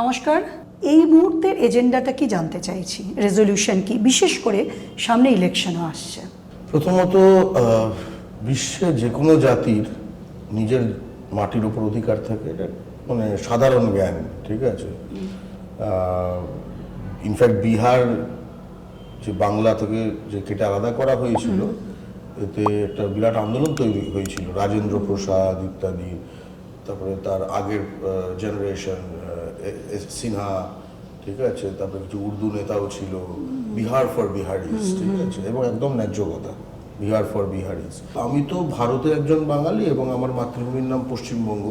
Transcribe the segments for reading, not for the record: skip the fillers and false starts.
নমস্কার। এই মুহূর্তের এজেন্ডাটা কি জানতে চাইছি, রেজলিউশন কি, বিশেষ করে সামনে ইলেকশনও আসছে। প্রথমত বিশ্বে যে কোনো জাতির নিজের মাটির উপর অধিকার থাকে, এটা মানে সাধারণ জ্ঞান, ঠিক আছে। ইনফ্যাক্ট বিহার যে বাংলা থেকে যে কেটে আলাদা করা হয়েছিল, এতে একটা বিরাট আন্দোলন তৈরি হয়েছিল, রাজেন্দ্র প্রসাদ ইত্যাদি, তারপরে তার আগের জেনারেশন সিনহা, ঠিক আছে, তারপরে কিছু উর্দু নেতাও ছিল, বিহার ফর বিহারিজ, ঠিক আছে, এবং একদম ন্যায্য কথা, বিহার ফর বিহারিজ। আমি তো ভারতের একজন বাঙালি এবং আমার মাতৃভূমির নাম পশ্চিমবঙ্গ।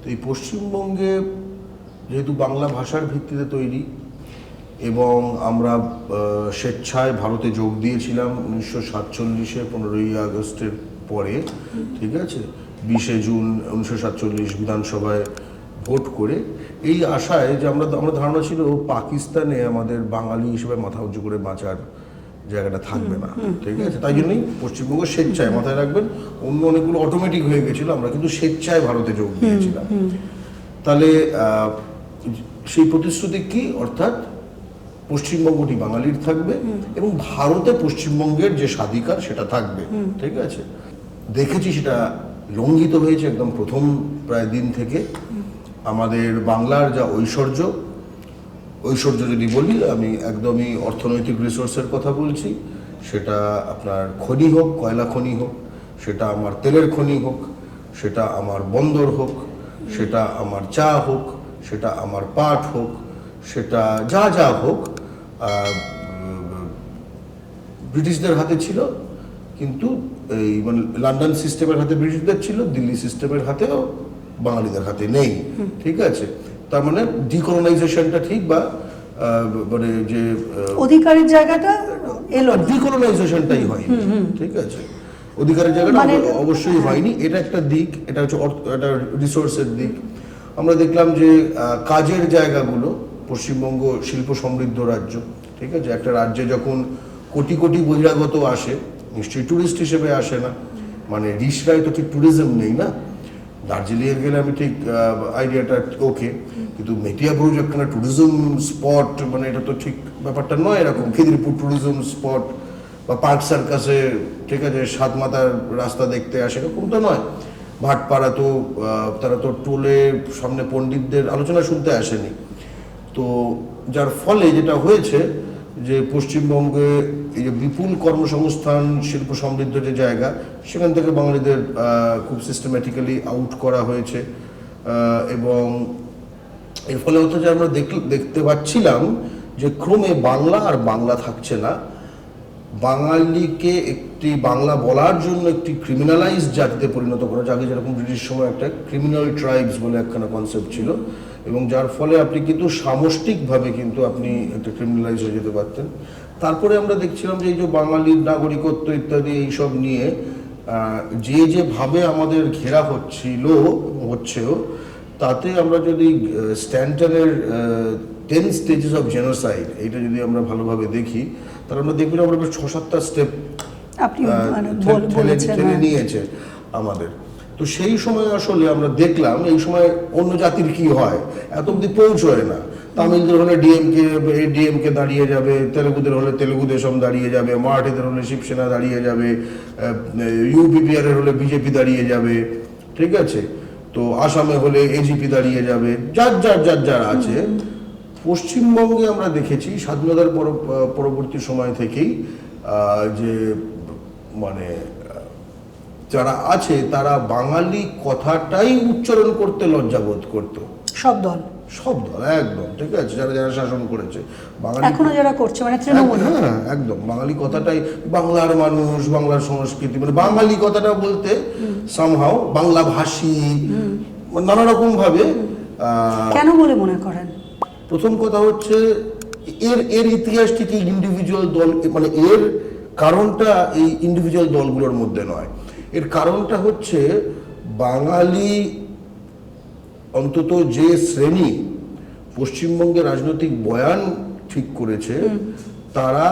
তো এই পশ্চিমবঙ্গে যেহেতু বাংলা ভাষার ভিত্তিতে তৈরি এবং আমরা স্বেচ্ছায় ভারতে যোগ দিয়েছিলাম 1947-এ 15ই আগস্টের পরে, ঠিক আছে, 20শে জুন 1947 বিধানসভায় ভোট করে, এই আশায় যে আমরা ধারণা ছিল পাকিস্তানে আমাদের বাঙালি হিসেবে মাথা উঁচু করে বাঁচার জায়গাটা থাকবে না, ঠিক আছে। তাই জন্যই পশ্চিমবঙ্গ স্বেচ্ছায়, মাথায় রাখবেন, অন্য অনেকগুলো অটোমেটিক হয়ে গেছিল, আমরা কিন্তু স্বেচ্ছায় ভারতে যোগ দিয়েছিলাম। তাহলে সেই প্রতিশ্রুতি কি, অর্থাৎ পশ্চিমবঙ্গটি বাঙালির থাকবে এবং ভারতে পশ্চিমবঙ্গের যে স্বাধিকার সেটা থাকবে, ঠিক আছে। দেখেছি সেটা লঙ্ঘিত হয়েছে একদম প্রথম প্রায় দিন থেকে। আমাদের বাংলার যা ঐশ্বর্য যদি বলি, আমি একদমই অর্থনৈতিক রিসোর্সের কথা বলছি, সেটা আপনার খনি হোক, কয়লা খনি হোক, সেটা আমার তেলের খনি হোক, সেটা আমার বন্দর হোক, সেটা আমার চা হোক, সেটা আমার পাট হোক, সেটা যা হোক, ব্রিটিশদের হাতে ছিল, কিন্তু এই মানে লন্ডন সিস্টেমের হাতে ব্রিটিশদের ছিল, দিল্লি সিস্টেমের হাতেও বাঙালিদের হাতে নেই, ঠিক আছে। তার মানে ডিকলোনাইজেশনটা ঠিক, বা মানে যে অধিকারের জায়গাটা এলো, ডিকলোনাইজেশনটাই হয়নি, ঠিক আছে। অধিকারের জায়গাটা অবশ্যই হয়নি, এটা একটা দিক, এটা হচ্ছে একটা রিসোর্সের দিক। আমরা দেখলাম যে কাজের জায়গাগুলো, পশ্চিমবঙ্গ শিল্প সমৃদ্ধ রাজ্য, ঠিক আছে। একটা রাজ্যে যখন কোটি কোটি বহিরাগত আসে, নিশ্চয়ই ট্যুরিস্ট হিসেবে আসে না, মানে রিসরায় তো ঠিক ট্যুরিজম নেই না। দার্জিলিংয়ে গেলে আমি ঠিক আইডিয়াটা ওকে, কিন্তু মেটিয়াবুরুজ একখানা ট্যুরিজম স্পট, মানে এটা তো ঠিক ব্যাপারটা নয় এরকম। খিদিরপুর ট্যুরিজম স্পট বা পার্ক সার্কাসে, ঠিক আছে, সাত মাথার রাস্তা দেখতে আসে, এরকম তো নয়। ভাটপাড়া তো তারা তো টোলে সামনে পণ্ডিতদের আলোচনা শুনতে আসেনি। তো যার ফলে যেটা হয়েছে যে পশ্চিমবঙ্গে এই যে বিপুল কর্মসংস্থান, শিল্প সমৃদ্ধ যে জায়গা, সেখান থেকে বাঙালিদের খুব সিস্টেম্যাটিক্যালি আউট করা হয়েছে। এবং এর ফলে হতো যে আমরা দেখতে পাচ্ছিলাম যে ক্রমে বাংলা আর বাংলা থাকছে না, বাঙালিকে একটি বাংলা বলার জন্য একটি ক্রিমিনালাইজ জাতিতে পরিণত করা, আগে যেরকম ব্রিটিশ সময় একটা ক্রিমিনাল ট্রাইবস বলে একখানা কনসেপ্ট ছিল, এবং যার ফলে আপনি কিন্তু সামষ্টিকভাবে কিন্তু আপনি একটা ক্রিমিনালাইজ হয়ে যেতে পারতেন। তারপরে আমরা দেখছিলাম যে এই যে বাঙালির নাগরিকত্ব ইত্যাদি এইসব নিয়ে যেভাবে আমাদের ঘেরা হচ্ছেও, তাতে আমরা যদি স্ট্যান্টনের 10 স্টেজেস অফ জেনোসাইড এইটা যদি আমরা ভালোভাবে দেখি, তাহলে আমরা দেখব আমরা 6-7টা স্টেপ ঠেলে নিয়েছে আমাদের। তো সেই সময় আসলে আমরা দেখলাম এই সময় অন্য জাতির কি হয় এত অব্দি পৌঁছয় না। তামিলদের হলে ডিএমকে দাঁড়িয়ে যাবে, তেলেগুদের হলে তেলেগু দেশম দাঁড়িয়ে যাবে, মারাঠিদের হলে শিবসেনা দাঁড়িয়ে যাবে, ইউপিপিআর এর হলে বিজেপি দাঁড়িয়ে যাবে, ঠিক আছে। তো আসামে হলে এজিপি দাঁড়িয়ে যাবে, যার আছে। পশ্চিমবঙ্গে আমরা দেখেছি স্বাধীনতার পরবর্তী সময় থেকেই যে মানে যারা আছে তারা বাঙালি কথাটাই উচ্চারণ করতে লজ্জাবোধ করত। সব দল একদম, ঠিক আছে, যারা শাসন করেছে, বাঙালি এখনো যারা করছে, মানে তৃণমূল, হ্যাঁ একদম বাঙালি কথাটাই, বাংলার মানুষ, বাংলার সংস্কৃতি, মানে বাঙালি কথাটা বলতে সামহাও বাংলা ভাষী নানা রকম ভাবে। কেন বলে মনে করেন? প্রথম কথা হচ্ছে এর ইতিহাস ঠিক ইন্ডিভিজুয়াল দল, মানে এর কারণটা এই ইন্ডিভিজুয়াল দলগুলোর মধ্যে নয়। এর কারণটা হচ্ছে বাঙালি, অন্তত যে শ্রেণী পশ্চিমবঙ্গের রাজনৈতিক বয়ান ঠিক করেছে, তারা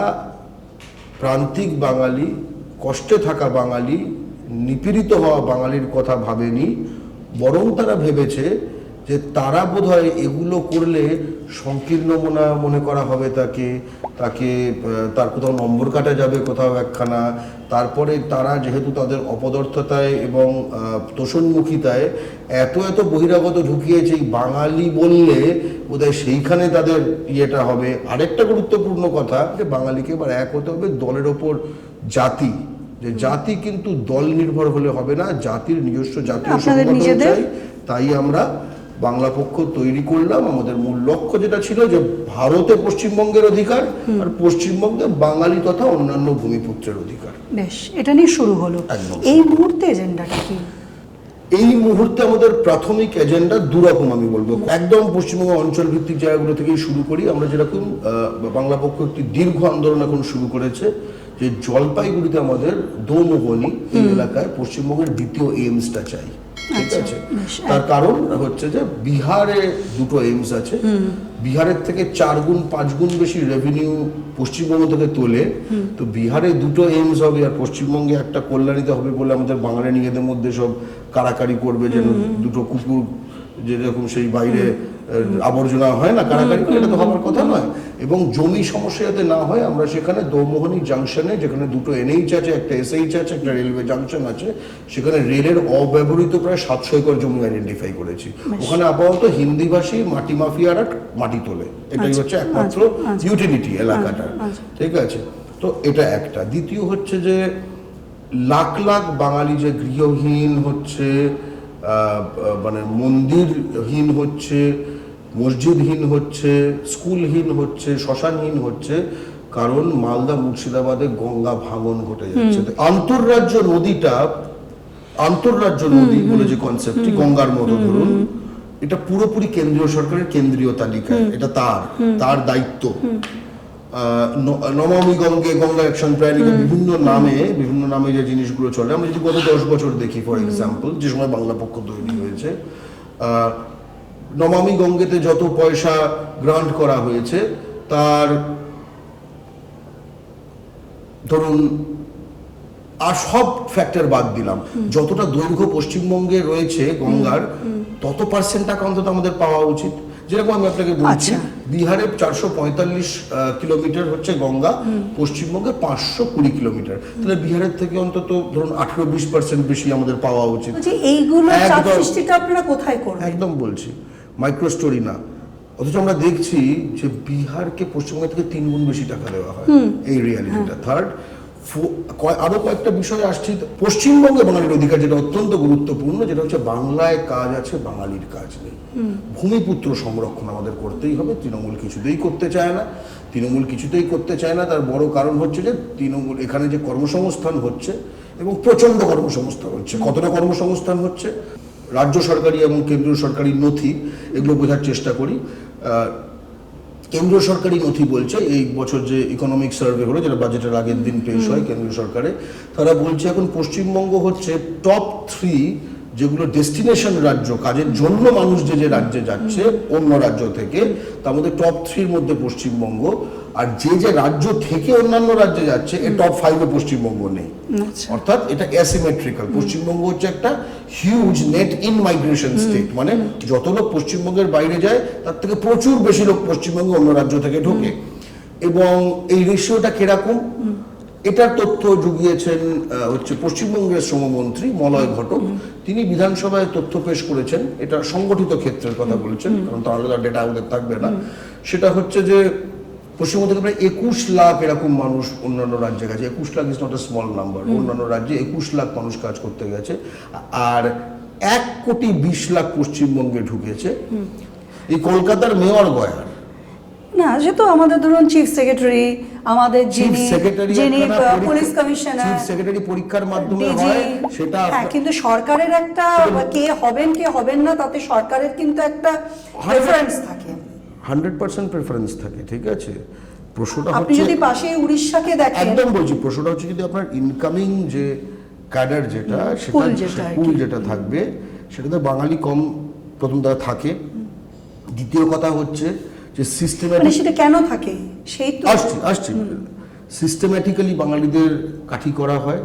প্রান্তিক বাঙালি, কষ্টে থাকা বাঙালি, নিপীড়িত হওয়া বাঙালির কথা ভাবেনি, বরং তারা ভেবেছে যে তারা বোধহয় এগুলো করলে সংকীর্ণ মনে করা হবে তাকে, তার কোথাও নম্বর কাটা যাবে কোথাও একখানা। তারপরে তারা যেহেতু তাদের অপদার্থতায় এবং তোষণমুখিতায় এত বহিরাগত ঢুকিয়েছে, এই বাঙালি বললে বোধহয় সেইখানে তাদের ইয়েটা হবে। আরেকটা গুরুত্বপূর্ণ কথা যে বাঙালিকে এবার এক হতে হবে দলের ওপর জাতি, যে জাতি কিন্তু দল নির্ভর হলে হবে না, জাতির নিজস্ব জাতীয় সংগঠন চাই। তাই আমরা বাংলা পক্ষ তৈরি করলাম। আমাদের মূল লক্ষ্য যেটা ছিল যে ভারতে পশ্চিমবঙ্গের অধিকার আর পশ্চিমবঙ্গে বাঙালি তথা অন্যান্য ভূমিপুত্রের অধিকার। বেশ, এটা নিয়ে শুরু হলো। এই মুহূর্তে এজেন্ডাটা কি? এই মুহূর্তে আমাদের প্রাথমিক এজেন্ডা দুরকম আমি বলবো। একদম পশ্চিমবঙ্গ অঞ্চল ভিত্তিক জায়গাগুলো থেকেই শুরু করি। আমরা যেরকম বাংলা পক্ষ একটি দীর্ঘ আন্দোলন এখন শুরু করেছে যে জলপাইগুড়িতে আমাদের দোমোহনী এই এলাকায় পশ্চিমবঙ্গের দ্বিতীয় এইমসটা চাই। ঠিক আছে, তার কারণ হচ্ছে যে বিহারে দুটো এইমস আছে, বিহারের থেকে 4 গুণ 5 গুণ বেশি রেভিনিউ পশ্চিমবঙ্গ থেকে তোলে। তো বিহারে দুটো এইমস হবে আর পশ্চিমবঙ্গে একটা কল্যাণীতে হবে বলে আমাদের বাঙালি নিজেদের মধ্যে সব কারাকারি করবে, যেন দুটো কুকুর যেরকম সেই বাইরে আবর্জনা হয় না, কারাকারি করে, এটা তো হওয়ার কথা নয়। এবং জমি সমস্যা যাতে না হয়, আমরা সেখানে দোমোহনী জাংশনে, যেখানে দুটো এনএইচ আছে, একটা এসএইচ আছে, একটা রেলওয়ে জাংশন আছে, সেখানে রেলের অব্যবহৃত প্রায় 700 একর জমি আইডেন্টিফাই করেছি। ওখানে আপাতত হিন্দিভাষী মাটি মাফিয়ারা মাটি তোলে, এটাই হচ্ছে একমাত্র ইউটিলিটি এলাকাটার। ঠিক আছে, তো এটা একটা। দ্বিতীয় হচ্ছে যে লাখ লাখ বাঙালি যে গৃহহীন হচ্ছে, মানে মন্দিরহীন হচ্ছে, মসজিদহীন হচ্ছে, স্কুলহীন হচ্ছে, শ্মশানহীন হচ্ছে, কারণ মালদা মুর্শিদাবাদে গঙ্গা ভাঙন ঘটে যাচ্ছে। আন্তঃরাজ্য নদী বলে যে কনসেপ্টটি, গঙ্গার মতো ধরুন, এটা পুরোপুরি কেন্দ্রীয় সরকারের কেন্দ্রীয় তালিকায়, এটা তার দায়িত্ব। নমামি গঙ্গে, গঙ্গা অ্যাকশন প্ল্যান, বিভিন্ন নামে যে জিনিসগুলো চলে, আমরা যদি গত 10 বছর দেখি ফর এক্সাম্পল, যে সময় বাংলা পক্ষ তৈরি হয়েছে, নমামি গঙ্গেতে যত পয়সা গ্রান্ট করা হয়েছে তার ধরুন আর সব ফ্যাক্টর বাদ দিলাম, যতটা দৈর্ঘ্য পশ্চিমবঙ্গে রয়েছে গঙ্গার, তত % টাকা অন্তত আমাদের পাওয়া উচিত। যেরকম আমি আপনাকে বলছি, বিহারে 445 কিলোমিটার হচ্ছে গঙ্গা, পশ্চিমবঙ্গে 520 কিলোমিটার। তাহলে বিহারের থেকে অন্তত ধরুন 18-20% বেশি আমাদের পাওয়া উচিত। এইগুলো চাপ সৃষ্টিটা আপনারা কোথায় করবেন? একদম বলছি, মাইক্রো স্টোরি না। অথচ আমরা দেখছি যে বিহারকে পশ্চিমবঙ্গ থেকে 3 গুণ বেশি টাকা দেওয়া হয়, এই রিয়ালিটিটা। থার্ড, আরো কয়েকটা বিষয় আসছি। পশ্চিমবঙ্গে বাঙালির অধিকার যেটা অত্যন্ত গুরুত্বপূর্ণ, যেটা হচ্ছে বাংলায় কাজ আছে, বাঙালির কাজ নেই। ভূমিপুত্র সংরক্ষণ আমাদের করতেই হবে। তৃণমূল কিছুতেই করতে চায় না। তার বড় কারণ হচ্ছে যে তৃণমূল এখানে যে কর্মসংস্থান হচ্ছে, এবং প্রচন্ড কর্মসংস্থান হচ্ছে। কতটা কর্মসংস্থান হচ্ছে, রাজ্য সরকারি এবং কেন্দ্রীয় সরকারি নথি, এগুলো বোঝার চেষ্টা করি। কেন্দ্রীয় সরকারি নথি বলছে, এই বছর যে ইকোনমিক সার্ভে হলো, যেটা বাজেটের আগের দিন পেশ হয় কেন্দ্রীয় সরকারে, তারা বলছে এখন পশ্চিমবঙ্গ হচ্ছে টপ 3 যেগুলো ডেস্টিনেশন রাজ্য, কাজের জন্য মানুষ যে রাজ্যে যাচ্ছে অন্য রাজ্য থেকে, তার মধ্যে টপ 3 মধ্যে পশ্চিমবঙ্গ। আর যে রাজ্য থেকে অন্যান্য রাজ্যে যাচ্ছে, এর টপ 5-এ পশ্চিমবঙ্গ নেই। অর্থাৎ এটা অ্যাসিমেট্রিক্যাল। পশ্চিমবঙ্গ হচ্ছে একটা huge net in migration state, মানে যত লোক পশ্চিমবঙ্গের বাইরে যায় তার থেকে প্রচুর বেশি লোক পশ্চিমবঙ্গে অন্য রাজ্য থেকে ঢোকে। এবং এই রেশিওটা কিরকম, এটার তথ্য জুগিয়েছেন হচ্ছে পশ্চিমবঙ্গের শ্রমমন্ত্রী মলয় ঘটক। তিনি বিধানসভায় তথ্য পেশ করেছেন, এটা সংগঠিত ক্ষেত্রের কথা বলেছেন, কারণ তাহলে তার ডেটা আমাদের থাকবে না। সেটা হচ্ছে যে পশ্চিমবঙ্গ থেকে প্রায় 21 লাখ এরকম মানুষ অন্যান্য রাজ্যে গেছে। 21 lakh is not a small number. অন্যান্য রাজ্যে 21 লাখ মানুষ কাজ করতে গেছে, আর 1,20,00,000 পশ্চিমবঙ্গে ঢুকেছে। এই কলকাতার মেয়র গয়ার না, সে তো আমাদের ধরুন চিফ সেক্রেটারি, আমাদের যিনি পুলিশ কমিশনার, চিফ সেক্রেটারি পরীক্ষার মাধ্যমে হয় সেটা। কিন্তু সরকারের একটা কে হবেন না, তাতে সরকারের কিন্তু একটা প্রেফারেন্স থাকে, 100% প্রেফারেন্স থাকে। ঠিক আছে, প্রশ্নটা আপনি যদি পাশে উড়িষ্যাকে দেখেন, একদম বলছি, প্রশ্নটা হচ্ছে যদি আপনার ইনকামিং যে ক্যাডার যেটা, সেটা পুল যেটা থাকবে, সেটাতে বাঙালি কম প্রথম দ্বারা থাকে। দ্বিতীয় কথা হচ্ছে যে সিস্টেম্যাটিক, সেটা কেন থাকে সেই তো আসছি সিস্টেম্যাটিক্যালি বাঙালিদের কাঠি করা হয়।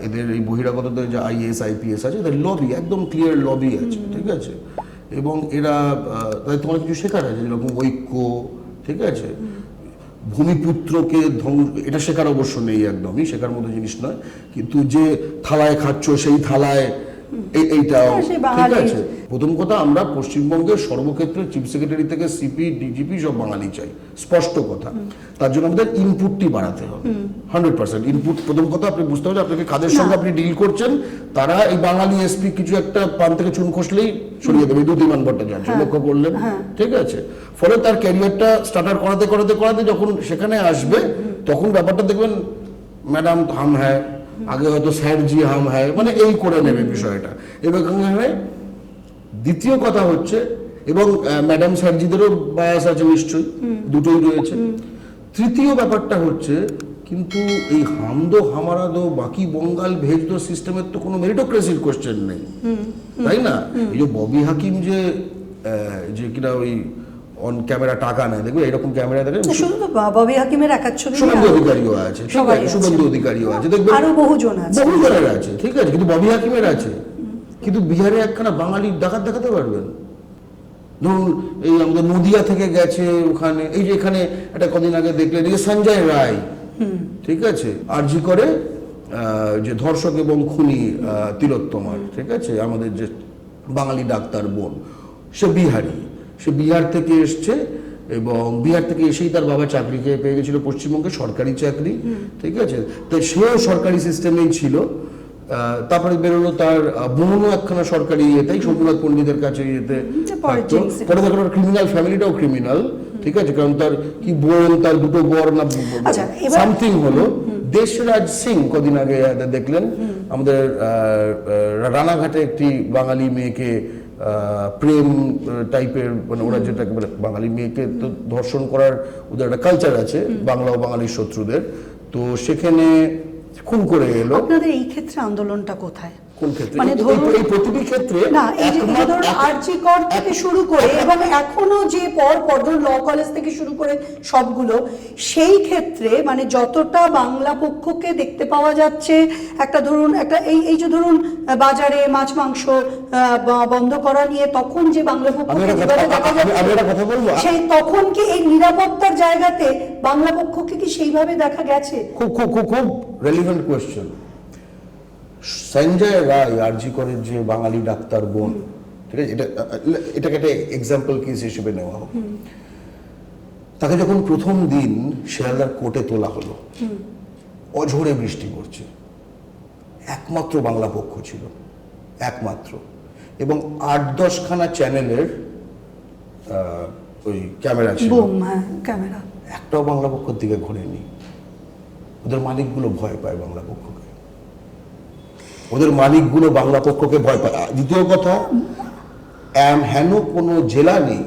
এদের এই বহিরাগতদের যে IAS IPS আছে, এদের লবি, একদম ক্লিয়ার লবি আছে। ঠিক আছে, এবং এরা তাদের তোমার কিছু শেখার আছে, যেরকম ঐক্য, ঠিক আছে, ভূমিপুত্রকে এটা শেখার অবশ্য নেই, একদমই শেখার মতো জিনিস নয়, কিন্তু যে থালায় খাচ্ছ সেই থালায় এইটাও, ঠিক আছে। প্রথম কথা, আমরা পশ্চিমবঙ্গের সর্বক্ষেত্রে চিফ সেক্রেটারি থেকে সিপি ডিজিপি সব বাঙালি চাই, স্পষ্ট কথা। তার জন্য আমাদের ইনপুটটি বাড়াতে হবে, 100% ইনপুট। প্রথম কথা আপনি বুঝতে হবে আপনাকে কাদের সঙ্গে আপনি ডিল করছেন, তারা এই বাঙালি এসপি কিছু একটা পান থেকে চুন খসলেই সরিয়ে দেবে, দ্যুতিমান ভট্টাচার্য লক্ষ্য করলেন, ঠিক আছে। ফলে তার ক্যারিয়ারটা স্টার্টার করাতে করাতে করাতে যখন সেখানে আসবে, তখন ব্যাপারটা দেখবেন ম্যাডাম হাম হ্যায়, আগে হয়তো স্যার জি হাম হ্যায়, মানে এই করে নেবে বিষয়টা। এবং দ্বিতীয় কথা হচ্ছে, এবং ম্যাডাম স্যারজিদেরও বায়াস আছে নিশ্চয়ই, দুটোই রয়েছে। তৃতীয় ব্যাপারটা হচ্ছে, কিন্তু এই হামদো হামারাদো বাকি বঙ্গাল ভেজ দো সিস্টেমের তো কোনো মেরিটোক্রেসির কোশ্চেন নেই, তাই না? এই যে ববি হাকিম যে কিনা ওই অন ক্যামেরা টাকা নেয়, দেখবে এরকম ক্যামেরা দেখে শুধু তো ববি হাকিমের এক ছবি, শুভেন্দু অধিকারীও আছে, ঠিক আছে, শুভেন্দু অধিকারীও আছে, দেখবেন আরো বহুজন আছে, বহুজনের আছে, ঠিক আছে, কিন্তু ববি হাকিমের আছে। কিন্তু বিহারে একখানা বাঙালি ডাকাত দেখাতে পারবেন? ধরুন এই আমাদের নদিয়া থেকে গেছে ওখানে, এই যে এখানে একটা কদিন আগে দেখলেন এই সঞ্জয় রায়, ঠিক আছে, আরজি করে যে ধর্ষক এবং খুনি তিলোত্তমার, ঠিক আছে, আমাদের যে বাঙালি ডাক্তার বোন, সে বিহারি, সে বিহার থেকে এসছে, এবং বিহার থেকে এসেই তার বাবা চাকরি পেয়ে গেছিল পশ্চিমবঙ্গে, সরকারি চাকরি, ঠিক আছে। তো সেও সরকারি সিস্টেমেই ছিল। তারপরে বেরোলো তার বোনও একখানা সরকারি ইয়েতেই শম্ভুনাথ পণ্ডিতের কাছে ইয়েতে থাকতো। পরে দেখো ক্রিমিনাল ফ্যামিলিটাও ক্রিমিনাল, ঠিক আছে, কারণ তার কি বোন, তার দুটো বর না সামথিং হলো। দেশরাজ সিং কদিন আগে দেখলেন আমাদের রানাঘাটে একটি বাঙালি মেয়েকে প্রেম টাইপের, মানে ওরা যেটা বলে বাঙালি মেয়েকে তো ধর্ষণ করার ওদের একটা কালচার আছে, বাংলা ও বাঙালির শত্রুদের, তো সেখানে খুন করে এলো। আপনাদের এই ক্ষেত্রে আন্দোলনটা কোথায়? কোন ক্ষেত্রে? মানে ধরুন এই প্রতিটি ক্ষেত্রে না, এই যে ধরুন আরজি কর থেকে শুরু করে এবং এখনো যে পর ল কলেজ থেকে শুরু করে সবগুলো, সেই ক্ষেত্রে মানে যতটা বাংলা পক্ষকে দেখতে পাওয়া যাচ্ছে, একটা ধরুন একটা এই যে ধরুন বাজারে মাছ মাংস বন্ধ করা নিয়ে তখন যে বাংলা পক্ষকে সেই তখন কি এই নিরাপত্তার জায়গাতে বাংলা পক্ষকে কি সেইভাবে দেখা গেছে? খুব খুব খুব খুব রেলিভেন্ট কোয়েশ্চেন। সঞ্জয় রায় আরজি করের যে বাঙালি ডাক্তার বোন, ঠিক আছে, এটাকে একটা এক্সাম্পল কেস হিসেবে নেওয়া হোক। তাকে যখন প্রথম দিন শিয়ালদার কোর্টে তোলা হলো, অঝোরে বৃষ্টি পড়ছে, একমাত্র বাংলা পক্ষ ছিল, একমাত্র, এবং 8-10 খানা চ্যানেলের ওই ক্যামেরা ছিল, ক্যামেরা, একটাও বাংলা পক্ষের দিকে ঘোরেনি। ওদের মালিকগুলো ভয় পায় বাংলা পক্ষকে, ওদের মালিকগুলো বাংলা পক্ষকে ভয় পায়। দ্বিতীয় কথা, হেন কোনো জেলা নেই